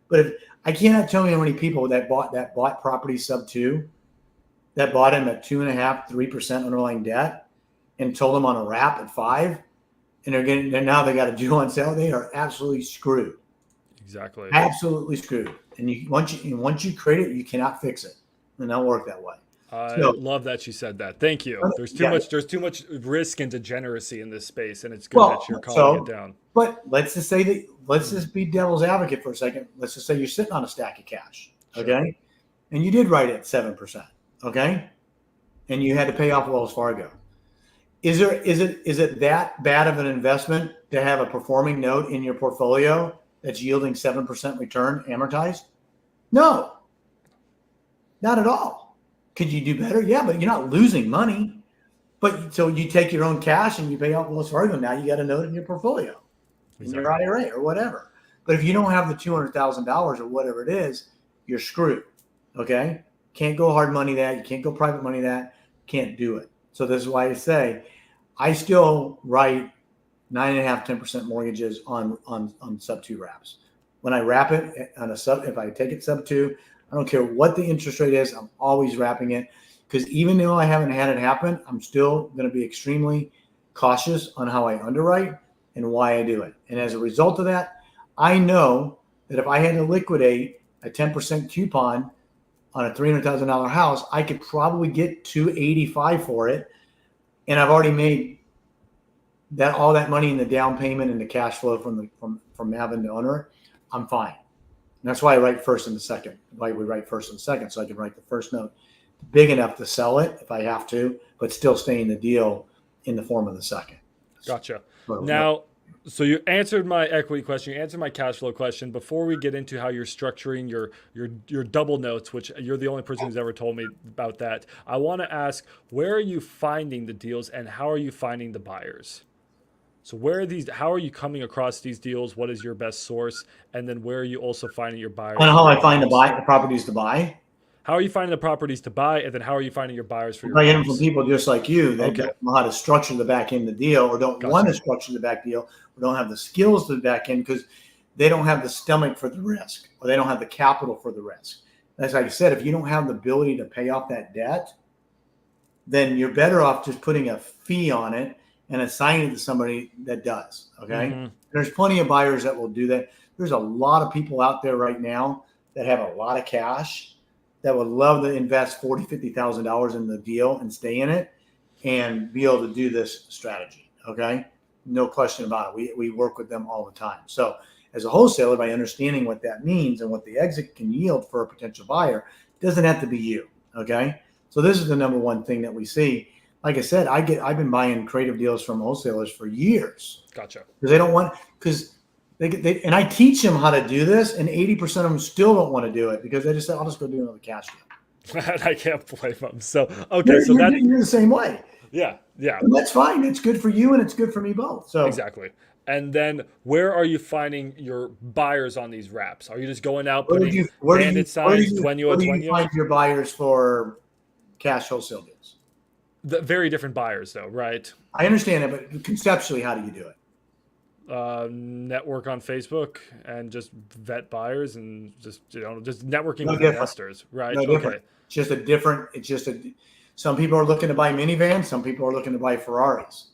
But if I cannot tell you how many people that bought property sub 2, that bought him at 2.5%, 3% underlying debt, and told them on a wrap at 5%, and now they got a due on sale. They are absolutely screwed. Exactly. Absolutely screwed. And once you create it, you cannot fix it. And that'll work that way. I love that you said that. Thank you. There's too much risk and degeneracy in this space, and it's good that you're calling it down. But let's just be devil's advocate for a second. Let's just say you're sitting on a stack of cash, okay? And you did write it at 7%, okay? And you had to pay off Wells Fargo. Is it that bad of an investment to have a performing note in your portfolio that's yielding 7% return amortized? No, not at all. Could you do better? Yeah, but you're not losing money. But so you take your own cash and you pay off Wells Fargo. Now you got a note in your portfolio, in your IRA or whatever. But if you don't have the $200,000 or whatever it is, you're screwed. Okay, can't go hard money that. You can't go private money that. Can't do it. So this is why I say I still write 9.5%, 10% mortgages on sub 2 wraps. When I wrap it on if I take it sub 2. I don't care what the interest rate is. I'm always wrapping it because even though I haven't had it happen, I'm still going to be extremely cautious on how I underwrite and why I do it. And as a result of that, I know that if I had to liquidate a 10% coupon on a $300,000 house, I could probably get $285 for it. And I've already made all that money in the down payment and the cash flow from having to owner it. I'm fine. And that's why I write first and the second. Why we write first and second, so I can write the first note big enough to sell it if I have to, but still stay in the deal in the form of the second. Gotcha. Now, so you answered my equity question, you answered my cash flow question. Before we get into how you're structuring your double notes, which you're the only person who's ever told me about that, I want to ask, where are you finding the deals and how are you finding the buyers? So how are you coming across these deals? What is your best source? And then where are you also finding your buyers? And how I find the properties to buy. How are you finding the properties to buy? And then how are you finding your buyers for your I get them from people just like you that don't know how to structure the back end of the deal or don't want to structure the back deal or don't have the skills to the back end because they don't have the stomach for the risk or they don't have the capital for the risk. As I said, if you don't have the ability to pay off that debt, then you're better off just putting a fee on it and assign it to somebody that does, okay? Mm-hmm. There's plenty of buyers that will do that. There's a lot of people out there right now that have a lot of cash that would love to invest $40,000, $50,000 in the deal and stay in it and be able to do this strategy, okay? No question about it. We work with them all the time. So as a wholesaler, by understanding what that means and what the exit can yield for a potential buyer, it doesn't have to be you, okay? So this is the number one thing that we see. Like I said, I've been buying creative deals from wholesalers for years. Gotcha. Because they don't want they and I teach them how to do this, and 80% of them still don't want to do it because they just say, "I'll just go do another cash deal." I can't blame them. So okay, you're the same way. Yeah. And that's fine. It's good for you, and it's good for me both. So exactly. And then where are you finding your buyers on these wraps? Are you just going out putting bandit signs, dueño? Where do you find your buyers for cash wholesale deals? The very different buyers, though, right? I understand it, but conceptually, how do you do it? Network on Facebook and just vet buyers and just networking with investors, right? No different. Some people are looking to buy minivans. Some people are looking to buy Ferraris.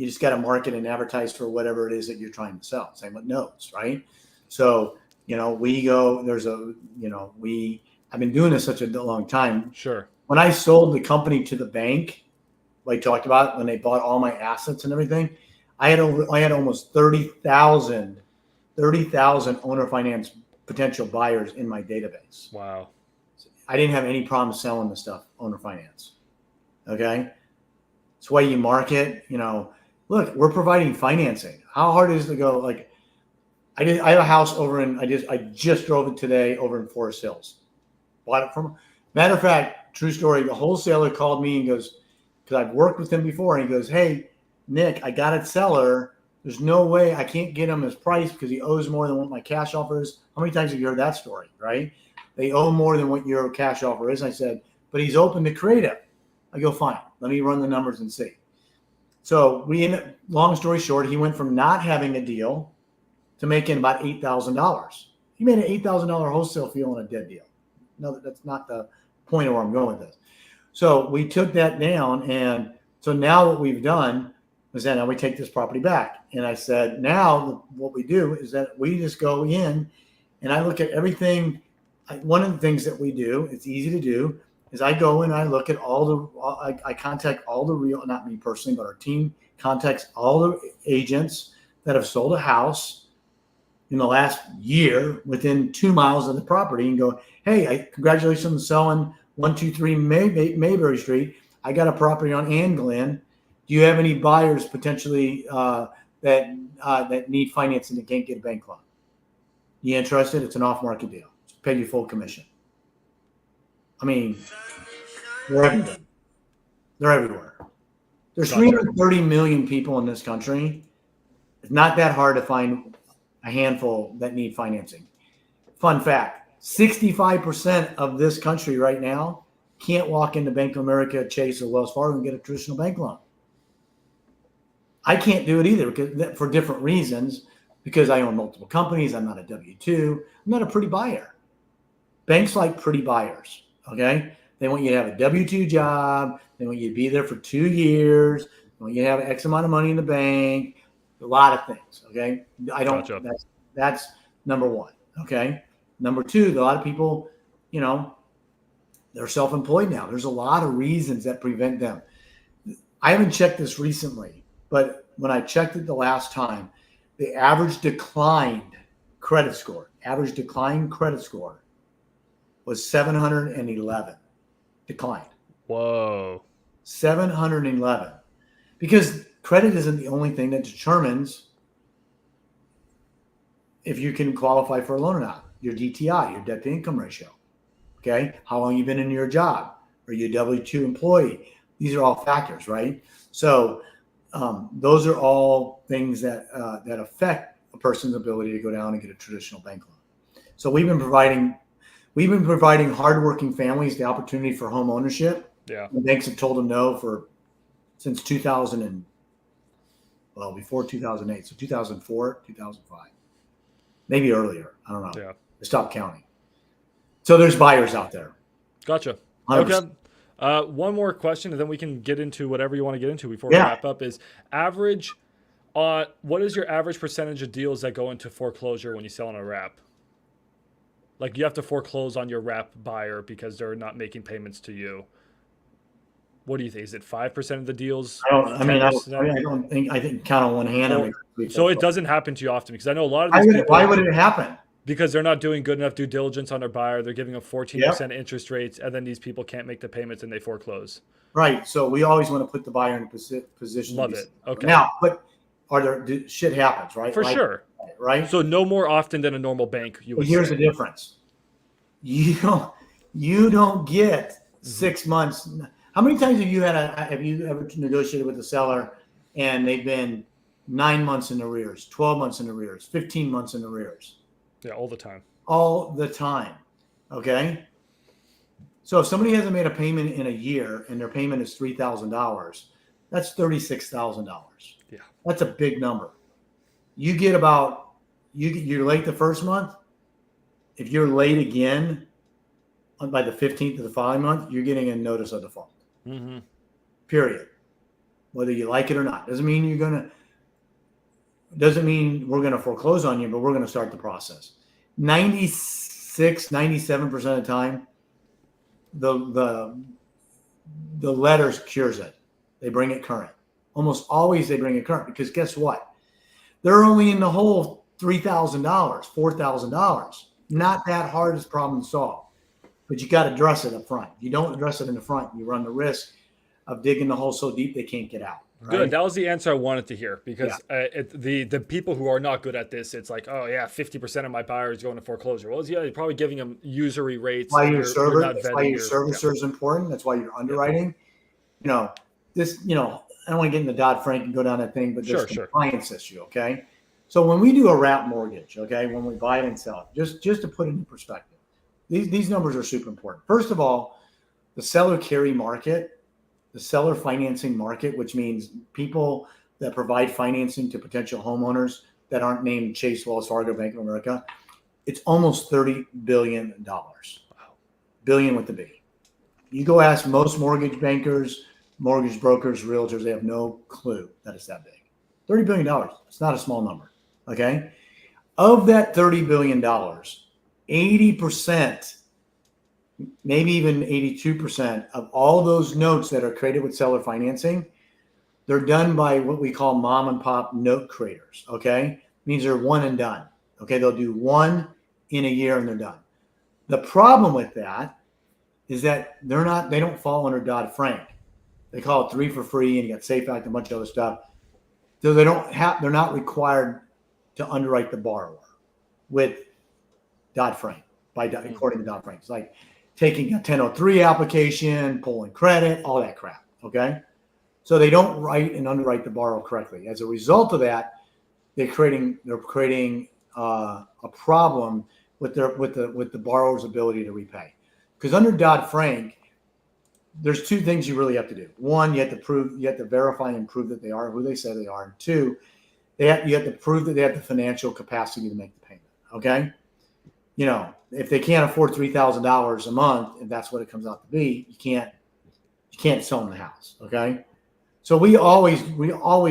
You just got to market and advertise for whatever it is that you're trying to sell. Same with notes, right? So, we go, I've been doing this such a long time. Sure. When I sold the company to the bank, like I talked about, when they bought all my assets and everything, I had almost 30,000 owner finance potential buyers in my database. Wow. I didn't have any problem selling the stuff, owner finance. Okay. It's the way you market, look, we're providing financing. How hard is it to go? Like I have a house I just drove it today over in Forest Hills. Bought it from, matter of fact, true story. The wholesaler called me and goes, because I've worked with him before, and he goes, "Hey, Nick, I got a seller. There's no way I can't get him his price because he owes more than what my cash offer is." How many times have you heard that story, right? They owe more than what your cash offer is. I said, but he's open to creative. I go, fine. Let me run the numbers and see. So long story short, he went from not having a deal to making about $8,000. He made an $8,000 wholesale fee on a dead deal. No, that's not the point of where I'm going with this. So we took that down. And so now what we've done is that now we take this property back. And I said, now what we do is that we just go in and I look at everything. One of the things that we do, it's easy to do, is I go and I look at I contact all the not me personally, but our team contacts all the agents that have sold a house in the last year within 2 miles of the property and go, "Hey, congratulations on selling 123 Mayberry Street. I got a property on Ann Glen. Do you have any buyers potentially that need financing and can't get a bank loan? You interested? It's an off-market deal. Pay you full commission." I mean, they're everywhere. They're everywhere. There's 330 million people in this country. It's not that hard to find a handful that need financing. Fun fact, 65% of this country right now can't walk into Bank of America, Chase, or Wells Fargo and get a traditional bank loan. I can't do it either because for different reasons, because I own multiple companies. I'm not a W-2. I'm not a pretty buyer. Banks like pretty buyers, okay? They want you to have a W-2 job. They want you to be there for 2 years. They want you to have X amount of money in the bank. A lot of things, okay? I don't. Gotcha. That's number one, okay? Number two, a lot of people, they're self-employed now. There's a lot of reasons that prevent them. I haven't checked this recently, but when I checked it the last time, the average declined credit score was 711. Declined. Whoa. 711. Because credit isn't the only thing that determines if you can qualify for a loan or not. Your DTI, your debt to income ratio. Okay. How long you've been in your job? Are you a W-2 employee? These are all factors, right? So those are all things that affect a person's ability to go down and get a traditional bank loan. So we've been providing hardworking families the opportunity for home ownership. Yeah. The banks have told them no since 2000 before 2008, so 2004, 2005, maybe earlier. I don't know. Yeah. They stopped counting. So there's buyers out there. Gotcha. 100%. Okay. One more question, and then we can get into whatever you want to get into before we wrap up. Is average what is your average percentage of deals that go into foreclosure when you sell on a wrap? Like you have to foreclose on your wrap buyer because they're not making payments to you. What do you think? Is it 5% of the deals? I think count on one hand. So it doesn't happen to you often because I know a lot of these people. Why would it happen? Because they're not doing good enough due diligence on their buyer. They're giving them 14% interest rates, and then these people can't make the payments and they foreclose. Right. So we always want to put the buyer in a position. Love it. Okay. Now, but shit happens, right? For sure. Right. So no more often than a normal bank. Here's the difference. You don't get 6 months. How many times have you ever negotiated with a seller and they've been 9 months in arrears, 12 months in arrears, 15 months in arrears? Yeah, all the time. All the time. Okay. So if somebody hasn't made a payment in a year and their payment is $3,000, that's $36,000. Yeah. That's a big number. You get you're late the first month. If you're late again by the 15th of the following month, you're getting a notice of default. Mm-hmm. Period. whether you like it or not. Doesn't mean we're going to foreclose on you, but we're going to start the process. 97% of the time, the letter cures it. They bring it current. Almost always they bring it current, because guess what? They're only in the hole $3,000, $4,000. Not that hard as problem to solve, but you got to address it up front. If you don't address it in the front, you run the risk of digging the hole so deep they can't get out. Right? Good. That was the answer I wanted to hear, because the people who are not good at this, it's like, oh yeah, 50% of my buyers going to foreclosure. Well, yeah, you're probably giving them usury rates. That's why your servicer is important. That's why you're underwriting. I don't want to get into Dodd-Frank and go down that thing, but there's a compliance issue, okay? So when we do a wrap mortgage, okay, when we buy it and sell it, just to put it in perspective, these numbers are super important. First of all, the seller carry market, the seller financing market, which means people that provide financing to potential homeowners that aren't named Chase, Wells Fargo, Bank of America, it's almost $30 billion. Wow. Billion with the B. You go ask most mortgage bankers, mortgage brokers, realtors, they have no clue that it's that big. $30 billion. It's not a small number. Okay. Of that $30 billion, 80%, maybe even 82% of all those notes that are created with seller financing, they're done by what we call mom and pop note creators. Okay. Means they're one and done. Okay. They'll do one in a year and they're done. The problem with that is that they don't fall under Dodd-Frank. They call it 3 for free, and you got Safe Act and a bunch of other stuff. So they're not required to underwrite the borrower with Dodd-Frank according to Dodd-Frank. It's like taking a 1003 application, pulling credit, all that crap. Okay. So they don't write and underwrite the borrower correctly. As a result of that, they're creating a problem with the borrower's ability to repay. Because under Dodd-Frank, there's two things you really have to do. One, you have to verify and prove that they are who they say they are. And two, you have to prove that they have the financial capacity to make the payment. Okay. If they can't afford $3,000 a month, if that's what it comes out to be, you can't sell them the house. Okay. So we always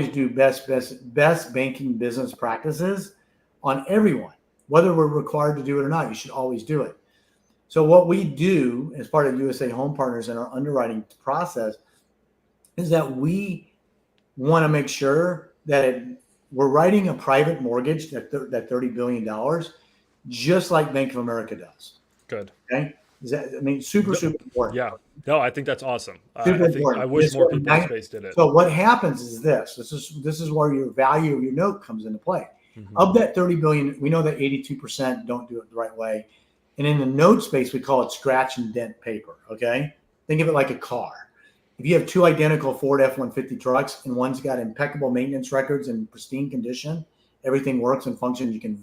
do best banking business practices on everyone, whether we're required to do it or not. You should always do it. So what we do as part of USA Home Partners in our underwriting process is that we want to make sure that we're writing a private mortgage, that $30 billion, just like Bank of America does. Good. Okay. Super important. Yeah. No, I think that's awesome. I wish more people in space did it. So what happens is this is where your value of your note comes into play. Mm-hmm. Of that 30 billion, we know that 82% don't do it the right way. And in the note space, we call it scratch and dent paper. Okay. Think of it like a car. If you have two identical Ford F-150 trucks and one's got impeccable maintenance records and pristine condition, everything works and functions, you can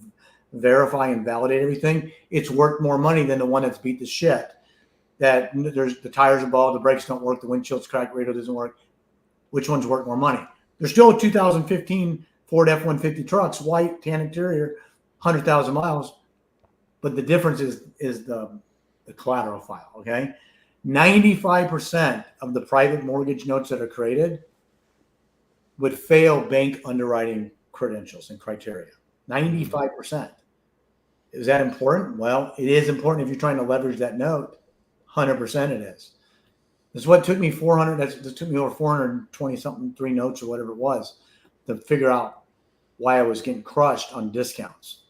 verify and validate everything, it's worth more money than the one that's beat the shit. That there's the tires are bald, the brakes don't work, the windshield's cracked, radio doesn't work. Which one's worth more money? There's still a 2015 Ford F-150 trucks, white, tan interior, 100,000 miles. But the difference is the collateral file, okay? 95% of the private mortgage notes that are created would fail bank underwriting credentials and criteria. 95%. Is that important? Well, it is important if you're trying to leverage that note. 100% it is. This is what took me 400. This took me over 420 something, 3 notes or whatever it was, to figure out why I was getting crushed on discounts.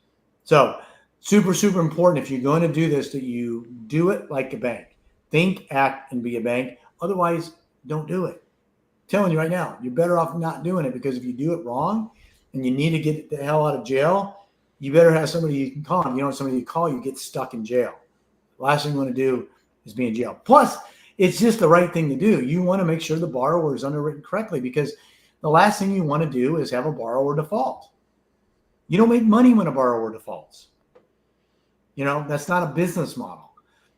So super, super important if you're going to do this, that you do it like a bank. Think, act, and be a bank. Otherwise, don't do it. I'm telling you right now, you're better off not doing it, because if you do it wrong and you need to get the hell out of jail, you better have somebody you can call. If you don't have somebody you call, you get stuck in jail. The last thing you want to do is be in jail. Plus, it's just the right thing to do. You want to make sure the borrower is underwritten correctly, because the last thing you want to do is have a borrower default. You don't make money when a borrower defaults. That's not a business model.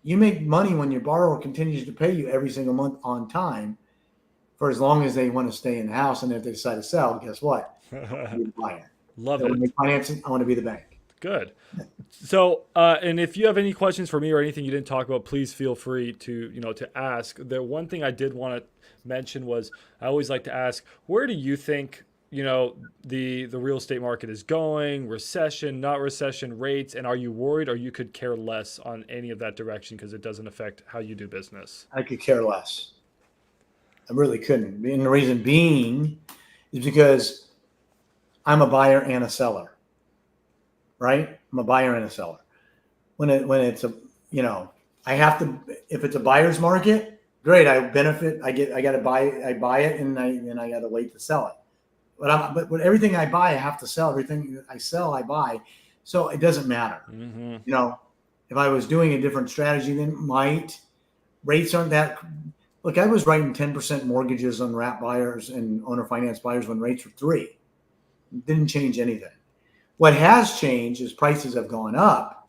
You make money when your borrower continues to pay you every single month on time for as long as they want to stay in the house. And if they decide to sell, guess what? Love it. When they financing, I want to be the bank. Good. So, and if you have any questions for me or anything you didn't talk about, please feel free to ask. The one thing I did want to mention was I always like to ask, where do you think the real estate market is going? Recession, not recession, rates, and are you worried, or you could care less on any of that direction because it doesn't affect how you do business? I could care less. I really couldn't. And the reason being is because I'm a buyer and a seller, right? I'm a buyer and a seller. When it's a, I have to, if it's a buyer's market, great. I benefit. I got to I buy it and I got to wait to sell it. But everything I buy, I have to sell. Everything I sell, I buy. So it doesn't matter. Mm-hmm. If I was doing a different strategy, then rates aren't that. Look, I was writing 10% mortgages on wrap buyers and owner finance buyers when rates were 3%. It didn't change anything. What has changed is prices have gone up.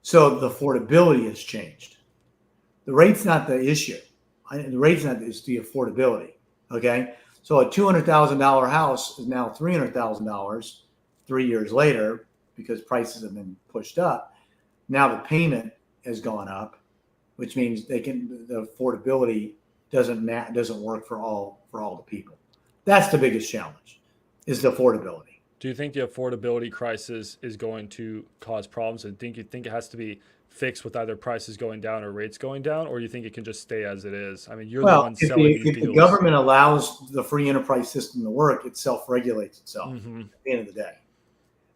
So the affordability has changed. The rate's not the issue. The rate's not, it's the affordability. Okay. So a $200,000 house is now $300,000 3 years later because prices have been pushed up. Now the payment has gone up, which means the affordability doesn't work for all the people. That's the biggest challenge, is the affordability. Do you think the affordability crisis is going to cause problems? And you think it has to be fixed with either prices going down or rates going down, or do you think it can just stay as it is? I mean, you're the one selling these deals. If the government allows the free enterprise system to work, it self-regulates itself at the end of the day.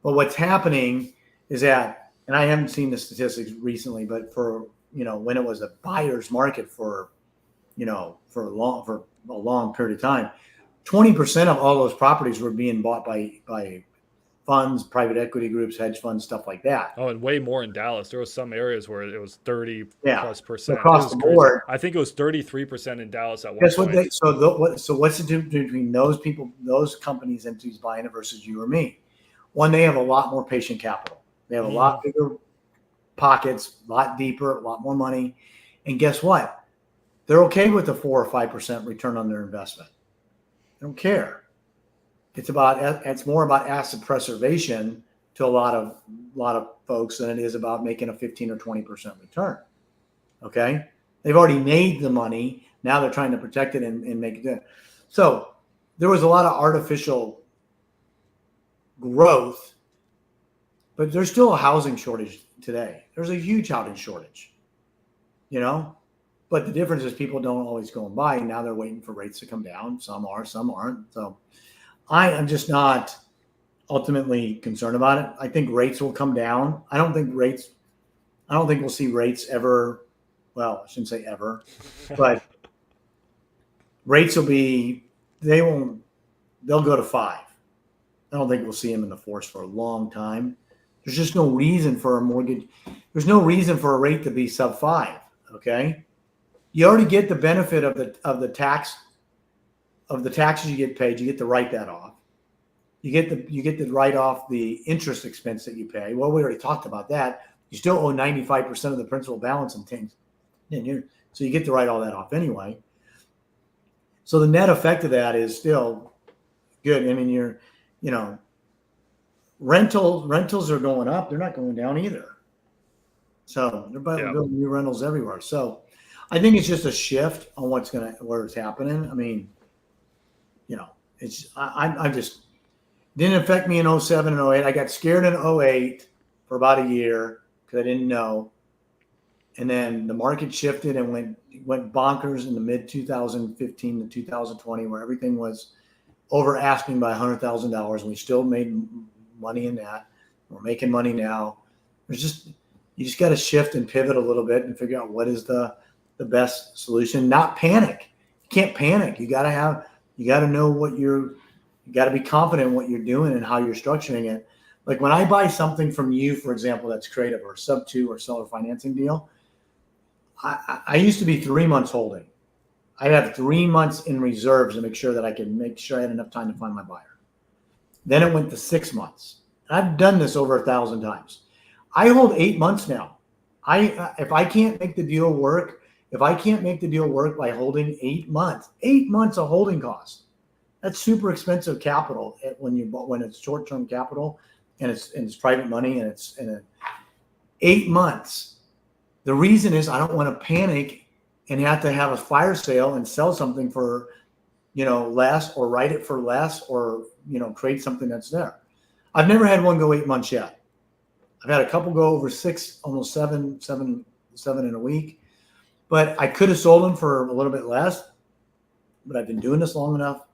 But what's happening is that, and I haven't seen the statistics recently, but for when it was a buyer's market for a long period of time, 20% of all those properties were being bought by funds, private equity groups, hedge funds, stuff like that. Oh, and way more in Dallas. There was some areas where it was 30 plus percent across the board. I think it was 33% in Dallas at one Guess point. What's the difference between those people, those companies, entities buying it versus you or me? One, they have a lot more patient capital. They have a lot bigger pockets, a lot deeper, a lot more money. And guess what? They're okay with the 4 or 5% return on their investment. They don't care. It's more about asset preservation to a lot of folks than it is about making a 15 or 20% return. Okay. They've already made the money. Now they're trying to protect it and make it good. So there was a lot of artificial growth, but there's still a housing shortage today. There's a huge housing shortage, but the difference is people don't always go and buy. Now they're waiting for rates to come down. Some are, some aren't. So I am just not ultimately concerned about it. I think rates will come down. I don't think we'll see rates ever. Well, I shouldn't say ever, but rates they'll go to 5. I don't think we'll see them in the 4s for a long time. There's just no reason for a mortgage. There's no reason for a rate to be sub 5. Okay. You already get the benefit of the taxes you get paid. You get to write that off. You get to write off the interest expense that you pay. Well, we already talked about that. You still owe 95% of the principal balance in 10 years. So you get to write all that off anyway. So the net effect of that is still good. I mean, rentals are going up. They're not going down either. So they're building new rentals everywhere. So I think it's just a shift on where it's happening. I mean, I just didn't affect me in 07 and 08. I got scared in 08 for about a year because I didn't know. And then the market shifted and went bonkers in the mid 2015 to 2020, where everything was over asking by $100,000, and we still made money in that. We're making money now. You just got to shift and pivot a little bit and figure out what is the best solution. Not panic. You can't panic. You got to know you got to be confident in what you're doing and how you're structuring it. Like when I buy something from you, for example, that's creative or sub 2 or seller financing deal, I used to be 3 months holding. I'd have 3 months in reserves to make sure that I could make sure I had enough time to find my buyer. Then it went to 6 months. I've done this over 1,000 times. I hold 8 months now. If I can't make the deal work by holding 8 months of holding costs, that's super expensive capital when it's short-term capital and it's private money and it's 8 months. The reason is I don't want to panic and have to have a fire sale and sell something for, less, or write it for less, or, create something that's there. I've never had one go 8 months yet. I've had a couple go over 6, almost seven in a week, but I could have sold them for a little bit less, but I've been doing this long enough.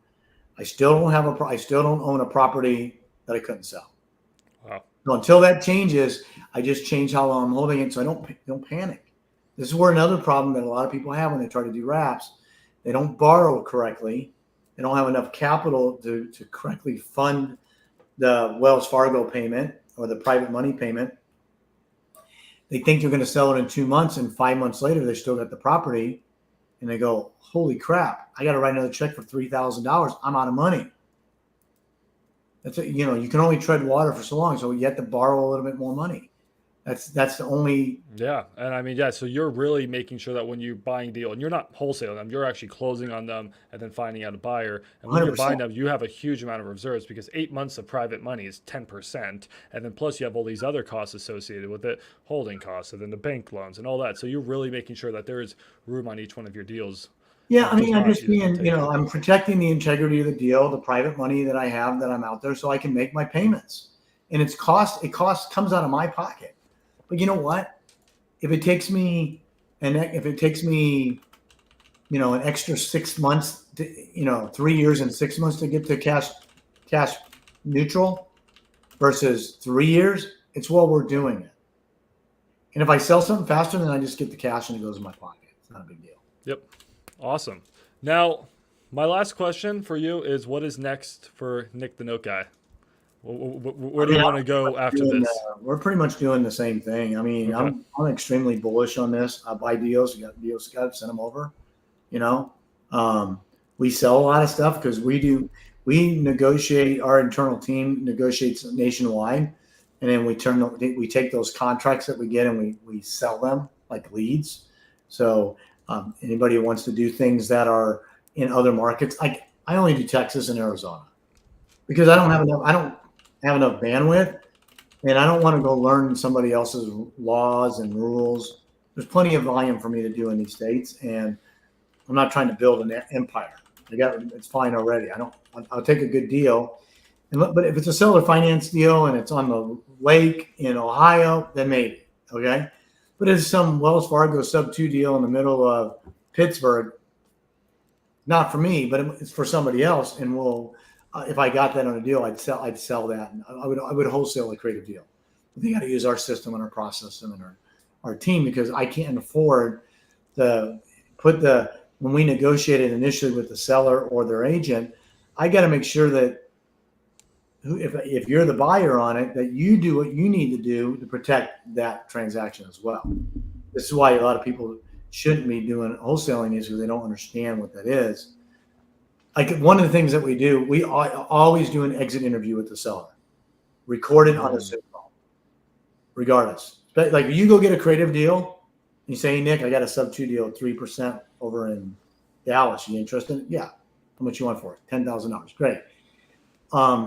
I still don't own a property that I couldn't sell. Wow. So until that changes, I just change how long I'm holding it, so I don't panic. This is where another problem that a lot of people have when they try to do wraps. They don't borrow correctly. They don't have enough capital to correctly fund the Wells Fargo payment or the private money payment. They think they're going to sell it in 2 months, and 5 months later, they still got the property, and they go, holy crap, I got to write another check for $3,000. I'm out of money. That's it. You can only tread water for so long, so you have to borrow a little bit more money. That's the only. Yeah. And I mean, yeah, so you're really making sure that when you're buying deal, and you're not wholesaling them, you're actually closing on them and then finding out a buyer. And when 100%. you're buying them, you have a huge amount of reserves, because 8 months of private money is 10%. And then plus you have all these other costs associated with it, holding costs, and then the bank loans and all that. So you're really making sure that there is room on each one of your deals. Yeah, I mean, I'm just being, I'm protecting the integrity of the deal, the private money that I have, that I'm out there, so I can make my payments. And it comes out of my pocket. But you know what? If it takes me, an extra 6 months, 3 years and 6 months to get to cash neutral versus 3 years, it's well worth doing it. And if I sell something faster, then I just get the cash and it goes in my pocket. It's not a big deal. Yep. Awesome. Now, my last question for you is, what is next for Nick the Note Guy? Where do you want to go after this? We're pretty much doing the same thing. I mean, okay. I'm extremely bullish on this. I buy deals. You got deals, got to send them over. We sell a lot of stuff because we negotiate. Our internal team negotiates nationwide, and then we take those contracts that we get and we sell them like leads. So anybody who wants to do things that are in other markets, I only do Texas and Arizona because I don't have enough bandwidth, and I don't want to go learn somebody else's laws and rules. There's plenty of volume for me to do in these states, and I'm not trying to build an empire. It's fine already. I'll take a good deal, but if it's a seller finance deal and it's on the lake in Ohio, then maybe, okay. But it's some Wells Fargo sub-2 deal in the middle of Pittsburgh, not for me, but it's for somebody else, and if I got that on a deal, I'd sell that. And I would wholesale a creative deal. But they got to use our system and our process and our team, because I can't afford to when we negotiated initially with the seller or their agent, I got to make sure that if you're the buyer on it, that you do what you need to do to protect that transaction as well. This is why a lot of people shouldn't be doing wholesaling, is because they don't understand what that is. Like, one of the things that we do, we always do an exit interview with the seller, recorded on a Zoom call, regardless. But like, you go get a creative deal, you say, hey, Nick, I got a sub-2 deal, 3% over in Dallas. You interested? Yeah. How much you want for it? $10,000. Great.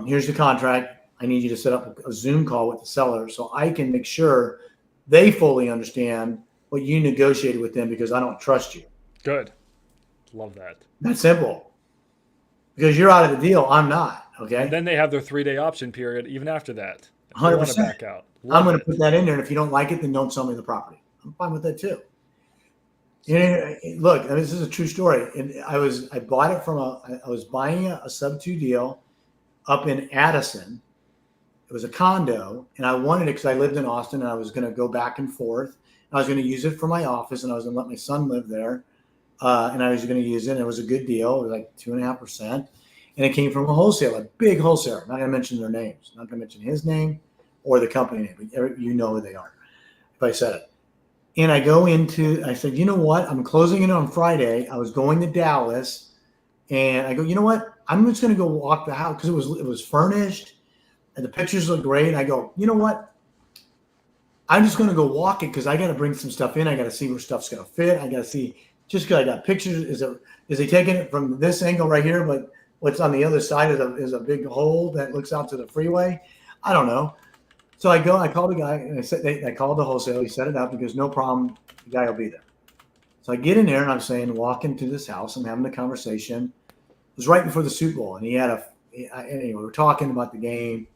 Here's the contract. I need you to set up a Zoom call with the seller so I can make sure they fully understand what you negotiated with them, because I don't trust you. Good. Love that. That's simple. Because you're out of the deal, I'm not. Okay. And then they have their 3-day option period even after that. 100%. Want to back out. I'm going to put that in there. And if you don't like it, then don't sell me the property. I'm fine with that too. Look, this is a true story. And I was buying a sub-2 deal up in Addison. It was a condo, and I wanted it because I lived in Austin, and I was going to go back and forth. I was going to use it for my office, and I was going to let my son live there. And I was going to use it. And it was a good deal. It was like 2.5%. And it came from a wholesaler, a big wholesaler. I'm not going to mention their names. I'm not going to mention his name or the company name. But you know who they are if I said it. And I said, you know what? I'm closing it on Friday. I was going to Dallas. And I go, you know what? I'm just going to go walk the house, because it was furnished and the pictures look great. And I go, you know what? I'm just going to go walk it, because I got to bring some stuff in. I got to see where stuff's going to fit. I got to see, just because I got pictures. Is he taking it from this angle right here, but what's on the other side is a big hole that looks out to the freeway? I don't know. So I called the guy, and I called the wholesaler. He set it up. He goes, no problem. The guy will be there. So I get in there and I'm saying, walk into this house. I'm having a conversation. It was right before the Super Bowl, and anyway, we're talking about the game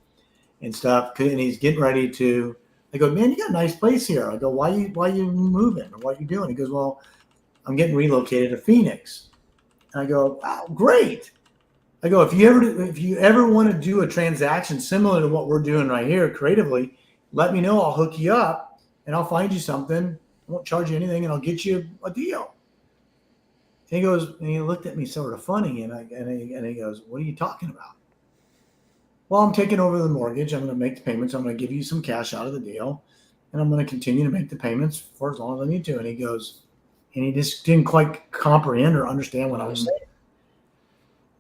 and stuff. And he's getting ready to. I go, man, you got a nice place here. I go, why you moving? Or what are you doing? He goes, well, I'm getting relocated to Phoenix. And I go, wow, great. I go, if you ever want to do a transaction similar to what we're doing right here creatively, let me know. I'll hook you up and I'll find you something. I won't charge you anything and I'll get you a deal. And he goes, and he looked at me sort of funny and he goes, what are you talking about? Well, I'm taking over the mortgage. I'm going to make the payments. I'm going to give you some cash out of the deal and I'm going to continue to make the payments for as long as I need to. And he goes, and he just didn't quite comprehend or understand what I was saying.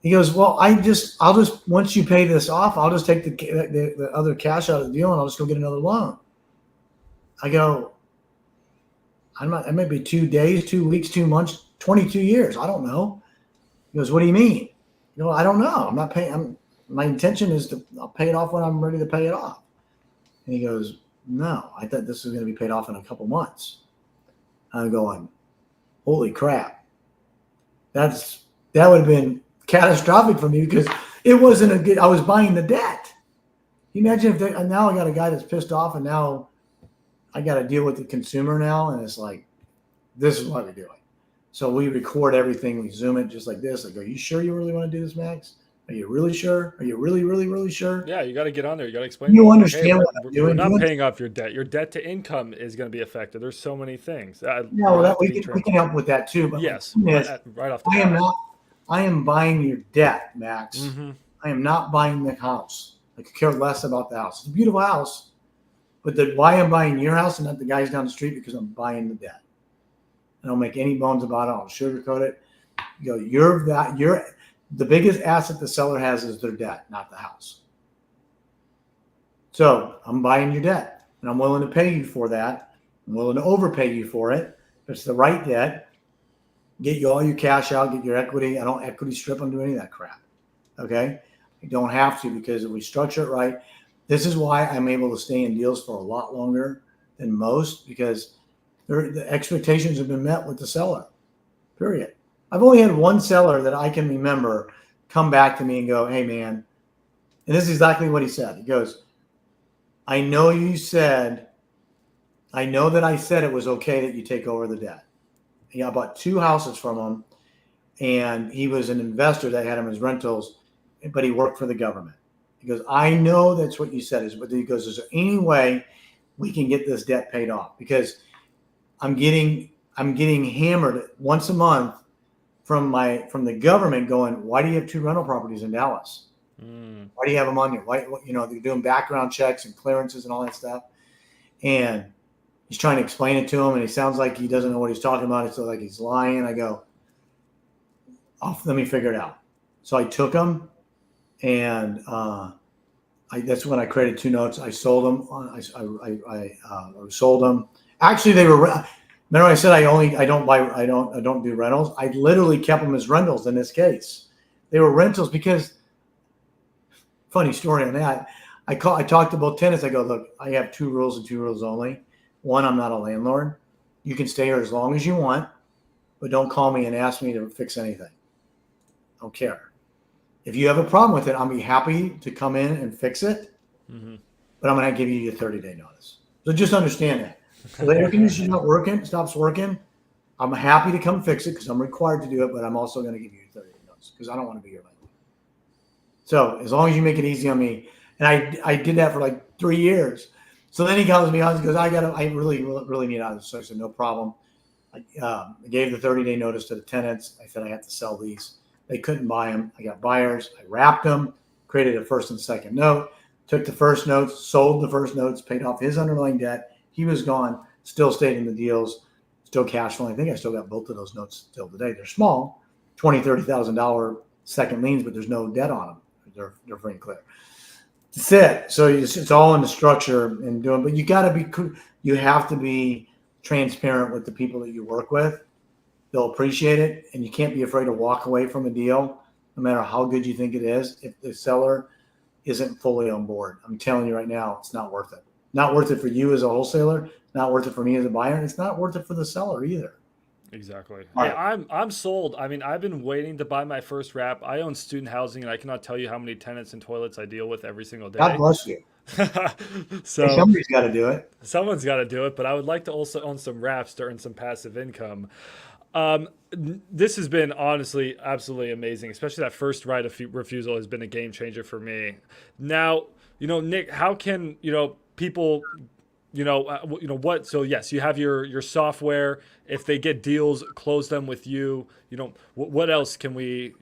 He goes, well, I'll just, once you pay this off, I'll just take the other cash out of the deal and I'll just go get another loan. I go, it may be 2 days, 2 weeks, 2 months, 22 years. I don't know. He goes, what do you mean? I don't know. I'm not paying. My intention is I'll pay it off when I'm ready to pay it off. And he goes, no, I thought this was going to be paid off in a couple months. I'm going, holy crap. That would have been catastrophic for me because it wasn't I was buying the debt. Can you imagine now I got a guy that's pissed off and now I got to deal with the consumer now. And it's like, this is what we're doing. So we record everything. We Zoom it just like this. I go, you sure you really want to do this, Max? Are you really sure? Are you really, really, really sure? Yeah, you got to get on there. You got to explain. You understand what I'm we're doing? not paying off your debt. Your debt to income is going to be affected. There's so many things. We can help with that too. But yes, right off the bat. I am buying your debt, Max. Mm-hmm. I am not buying the house. I could care less about the house. It's a beautiful house, but why I'm buying your house and not the guys down the street because I'm buying the debt. I don't make any bones about it. I'll sugarcoat it. You're the biggest asset the seller has is their debt, not the house. So I'm buying your debt, and I'm willing to pay you for that. I'm willing to overpay you for it. If it's the right debt, get you all your cash out, get your equity. I don't equity strip. I don't do any of that crap. Okay? You don't have to because if we structure it right, this is why I'm able to stay in deals for a lot longer than most because the expectations have been met with the seller, period. I've only had one seller that I can remember come back to me and go, hey, man, and this is exactly what he said. He goes, I know that I said it was okay that you take over the debt. I bought 2 houses from him, and he was an investor that had him as rentals, but he worked for the government. He goes, I know that's what you said. But he goes, is there any way we can get this debt paid off? Because I'm getting hammered once a month from the government going, why do you have 2 rental properties in Dallas? Why do you have them on you? Why, they're doing background checks and clearances and all that stuff. And he's trying to explain it to him, and he sounds like he doesn't know what he's talking about. It's like he's lying. I go, let me figure it out. So I took him, and that's when I created 2 notes. I sold them. I sold them. Actually, they were. Remember, I said I don't do rentals. I literally kept them as rentals in this case. They were rentals because. Funny story on that. I talked to both tenants. I go, look, I have 2 rules and 2 rules only. One, I'm not a landlord. You can stay here as long as you want, but don't call me and ask me to fix anything. I don't care. If you have a problem with it, I'll be happy to come in and fix it, but I'm going to give you your 30-day notice. So just understand that. If the air conditioner's not working, stops working, I'm happy to come fix it because I'm required to do it, but I'm also going to give you your 30-day notice because I don't want to be your landlord. So as long as you make it easy on me, and I did that for like 3 years. So then he comes to me and goes, I really, really need out of this. So I said, no problem. I gave the 30-day notice to the tenants. I said, I have to sell these. They couldn't buy them. I got buyers. I wrapped them, created a first and second note, took the first notes, sold the first notes, paid off his underlying debt. He was gone, still stayed in the deals, still cash flowing. I think I still got both of those notes still today. They're small, $20,000, $30,000 second liens, but there's no debt on them. They're free and clear. That's it. So it's all in the structure and doing, but you have to be transparent with the people that you work with. They'll appreciate it, and you can't be afraid to walk away from a deal, no matter how good you think it is. If the seller isn't fully on board, I'm telling you right now, it's not worth it. Not worth it for you as a wholesaler. Not worth it for me as a buyer. It's not worth it for the seller either. Exactly. All Hey, right. I'm sold. I mean, I've been waiting to buy my first wrap. I own student housing, and I cannot tell you how many tenants and toilets I deal with every single God day. bless you. Hey, So somebody's got to do it. someone's got to do it, but I would like to also own some wraps to earn some passive income. This has been honestly absolutely amazing, especially that first right of refusal has been a game changer for me. Now, Nick, how can, people, what? So yes, you have your software. If they get deals, close them with you. What else can we,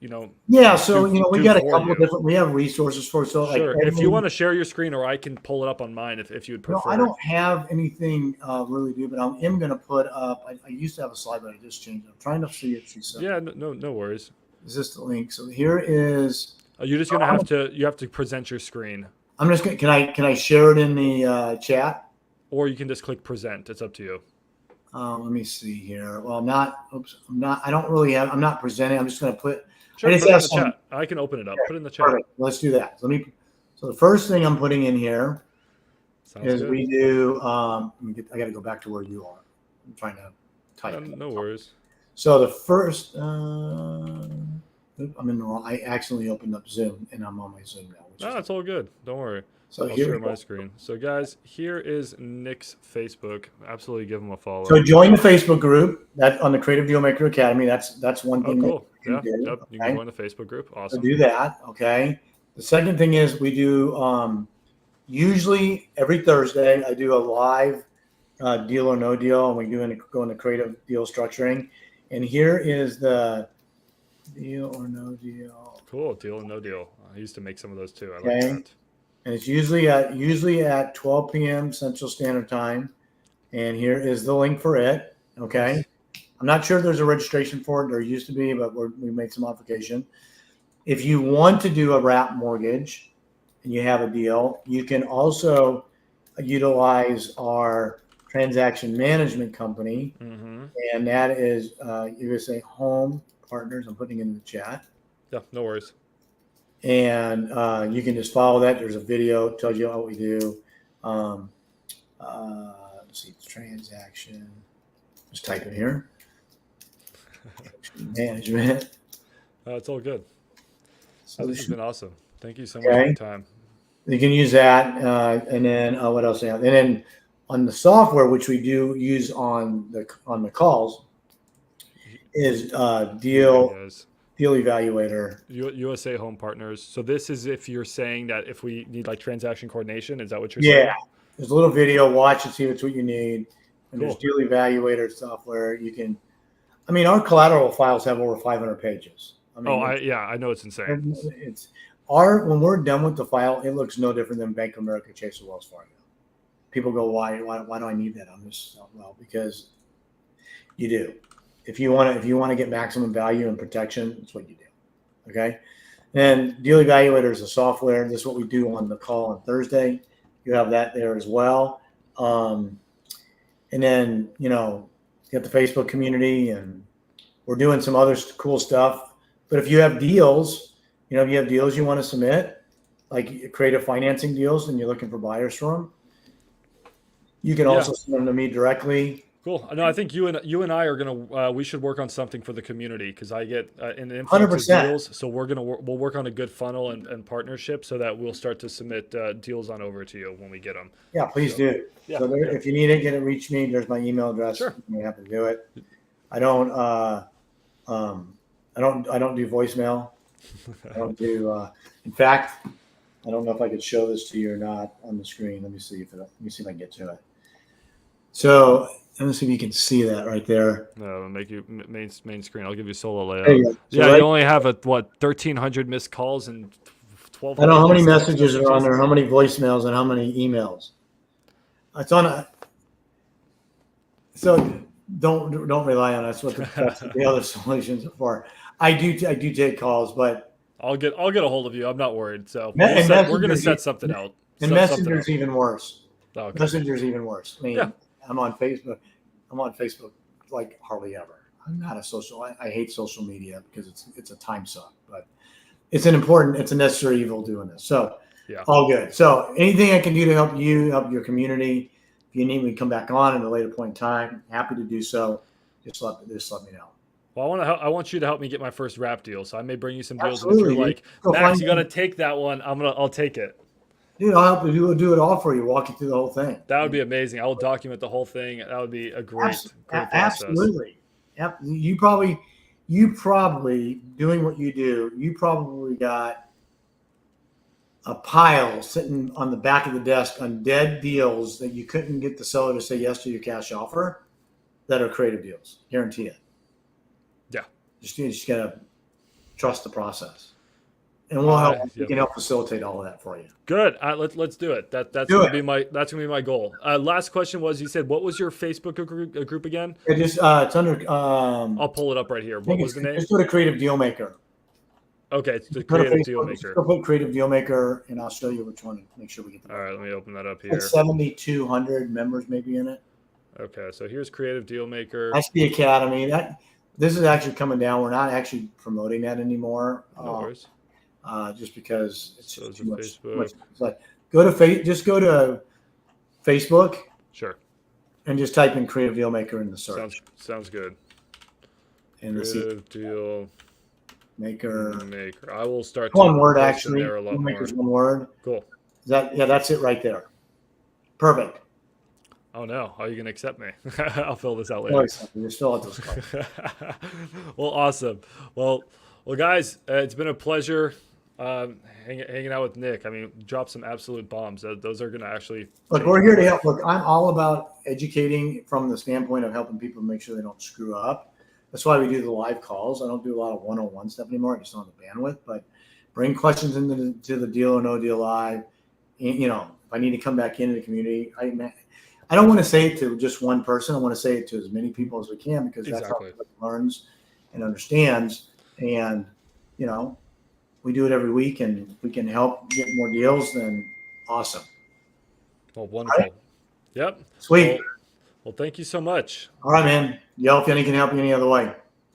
Yeah. So, we do got a for couple of you? different, we have resources for it. So like Sure. If you want to share your screen, or I can pull it up on mine if you'd I prefer. don't have anything really new, but I am going to put up, I used to have a slide, but I just changed it. I'm trying to see if she sent Yeah, it. no worries. Is this the link? So here is, You're just gonna have to present your screen, I'm just going to, can I share it in the chat? or you can just click present. It's up to you. Let me see here. Well, I don't really have, I'm not presenting. I'm just going to I Sure, just put it in have the some. chat. I can open it up. Okay, Put it in the chat. perfect. Let's do that. So the first thing I'm putting in here Sounds is good. we do, I got to go back to where you are. I'm trying to type. No worries. So the first, I'm in the wrong, I accidentally opened up Zoom and I'm on my Zoom now. No, it's all good. Don't worry. So I'll here share we go. my screen. So guys, here is Nick's Facebook. Absolutely give him a follow. So join the Facebook group that on the Creative Deal Maker Academy. That's one Oh, thing that cool. you Yeah. can do. Yep. You can Okay? join the Facebook group. So Awesome. do that. Okay. The second thing is we do usually every Thursday I do a live deal or no deal, and we go into creative deal structuring. And here is the deal or no deal. Cool. Deal or no deal. I used to make some of those too. I like Okay. that. And it's usually at 12 p.m. Central Standard Time. And here is the link for it. Okay. Nice. I'm not sure if there's a registration for it. There used to be, but we made some modification. If you want to do a wrap mortgage and you have a deal, you can also utilize our transaction management company. Mm-hmm. And that is USA Home Partners. I'm putting it in the chat. Yeah. No worries. And you can just follow that. There's a video, tells you what we do. Let's see, transaction. Just type it here. Management. It's all good. This has been awesome. Thank you so much Okay. for your time. You can use that, and then what else? And then on the software, which we do use on the calls, is Deal Yes. Evaluator. USA Home Partners. So this is if you're saying that if we need like transaction coordination, is that what you're Yeah, saying? there's a little video. Watch and see what's what you need. And Cool. there's Deal Evaluator software. You can. I mean, our collateral files have over 500 pages. I mean, I know it's insane. it's when we're done with the file, it looks no different than Bank of America, Chase, or Wells Fargo. People go, why do I need that on this? Well, because you do. If you want to get maximum value and protection, that's what you do. Okay. And Deal Evaluator is a software. This is what we do on the call on Thursday. You have that there as well. And then, you got the Facebook community, and we're doing some other cool stuff. But if you have deals, if you have deals you want to submit, like creative financing deals, and you're looking for buyers for them, you can also send them to me directly. Cool. No, I think you and I are gonna. We should work on something for the community because I get an influx of deals. So we'll work on a good funnel and partnership so that we'll start to submit deals on over to you when we get them. Yeah, please do. Yeah, so if you need it, reach me. There's my email address. Sure. You have to do it. I don't do voicemail. I don't do. In fact, I don't know if I could show this to you or not on the screen. Let me see if I can get to it. So let me see if you can see that right there. No, make you main screen. I'll give you solo layout. You you only have 1,300 missed calls and 1,200. I don't know how many messages are on there, how many voicemails, and how many emails. It's on. So don't rely on us. What the other solutions are for. I do take calls, but I'll get a hold of you. I'm not worried. So we're going to set something out. And Messenger's even worse. Oh, okay. Messenger's even worse. I mean, I'm on Facebook. Like hardly ever. I'm not a social. I hate social media because it's a time suck, but it's a necessary evil doing this. So all good. So anything I can do to help you, help your community. If you need me to come back on at a later point in time, happy to do so. just let me know. Well, I want you to help me get my first wrap deal. So I may bring you some deals. And if Absolutely, you're dude. like, Go Max, find you got to take that one, I'll take it. Dude, I'll help you do it all for you. Walk you through the whole thing. That would be amazing. I will document the whole thing. That would be a great process. Absolutely. Yep. You probably doing what you do. You probably got a pile sitting on the back of the desk on dead deals that you couldn't get the seller to say yes to your cash offer that are creative deals. Guarantee it. Yeah. You just gotta trust the process. And we'll help. Yep. We can help facilitate all of that for you. Good. Let's do it. That's gonna be my goal. Last question was, you said, what was your Facebook group again? It's under. I'll pull it up right here. What was the name? Just go to Creative Dealmaker. Okay, it's the Creative Dealmaker. Go put Creative Dealmaker, and I'll show you which one. Make sure we get. All right, let me open that up here. 7,200 members maybe in it. Okay, so here's Creative Dealmaker. That's the academy. This is actually coming down. We're not actually promoting that anymore. No worries. Just because it's So too much. Facebook. It's like go to Facebook. Sure. And just type in Creative Dealmaker in the search. Sounds good. And Creative Deal Maker. I will start. One word actually. There a lot Dealmaker's more. one word. Cool. That's it right there. Perfect. Oh no! Are you gonna accept me? I'll fill this out later. You still have those cards. Well, awesome. Well, guys, it's been a pleasure hanging out with Nick. I mean, drop some absolute bombs. Those are gonna actually. Look, we're here to help. Look, I'm all about educating from the standpoint of helping people make sure they don't screw up. That's why we do the live calls. I don't do a lot of one-on-one stuff anymore. I just don't have the bandwidth. But bring questions into the Deal or No Deal Live. You know, if I need to come back into the community, I don't want to say it to just one person. I want to say it to as many people as we can, because that's how everybody learns and understands. And, you know, we do it every week, and if we can help get more deals, then awesome. Well, wonderful. Right. Yep. Sweet. Well, thank you so much. All right, man. Yell if any can help you any other way.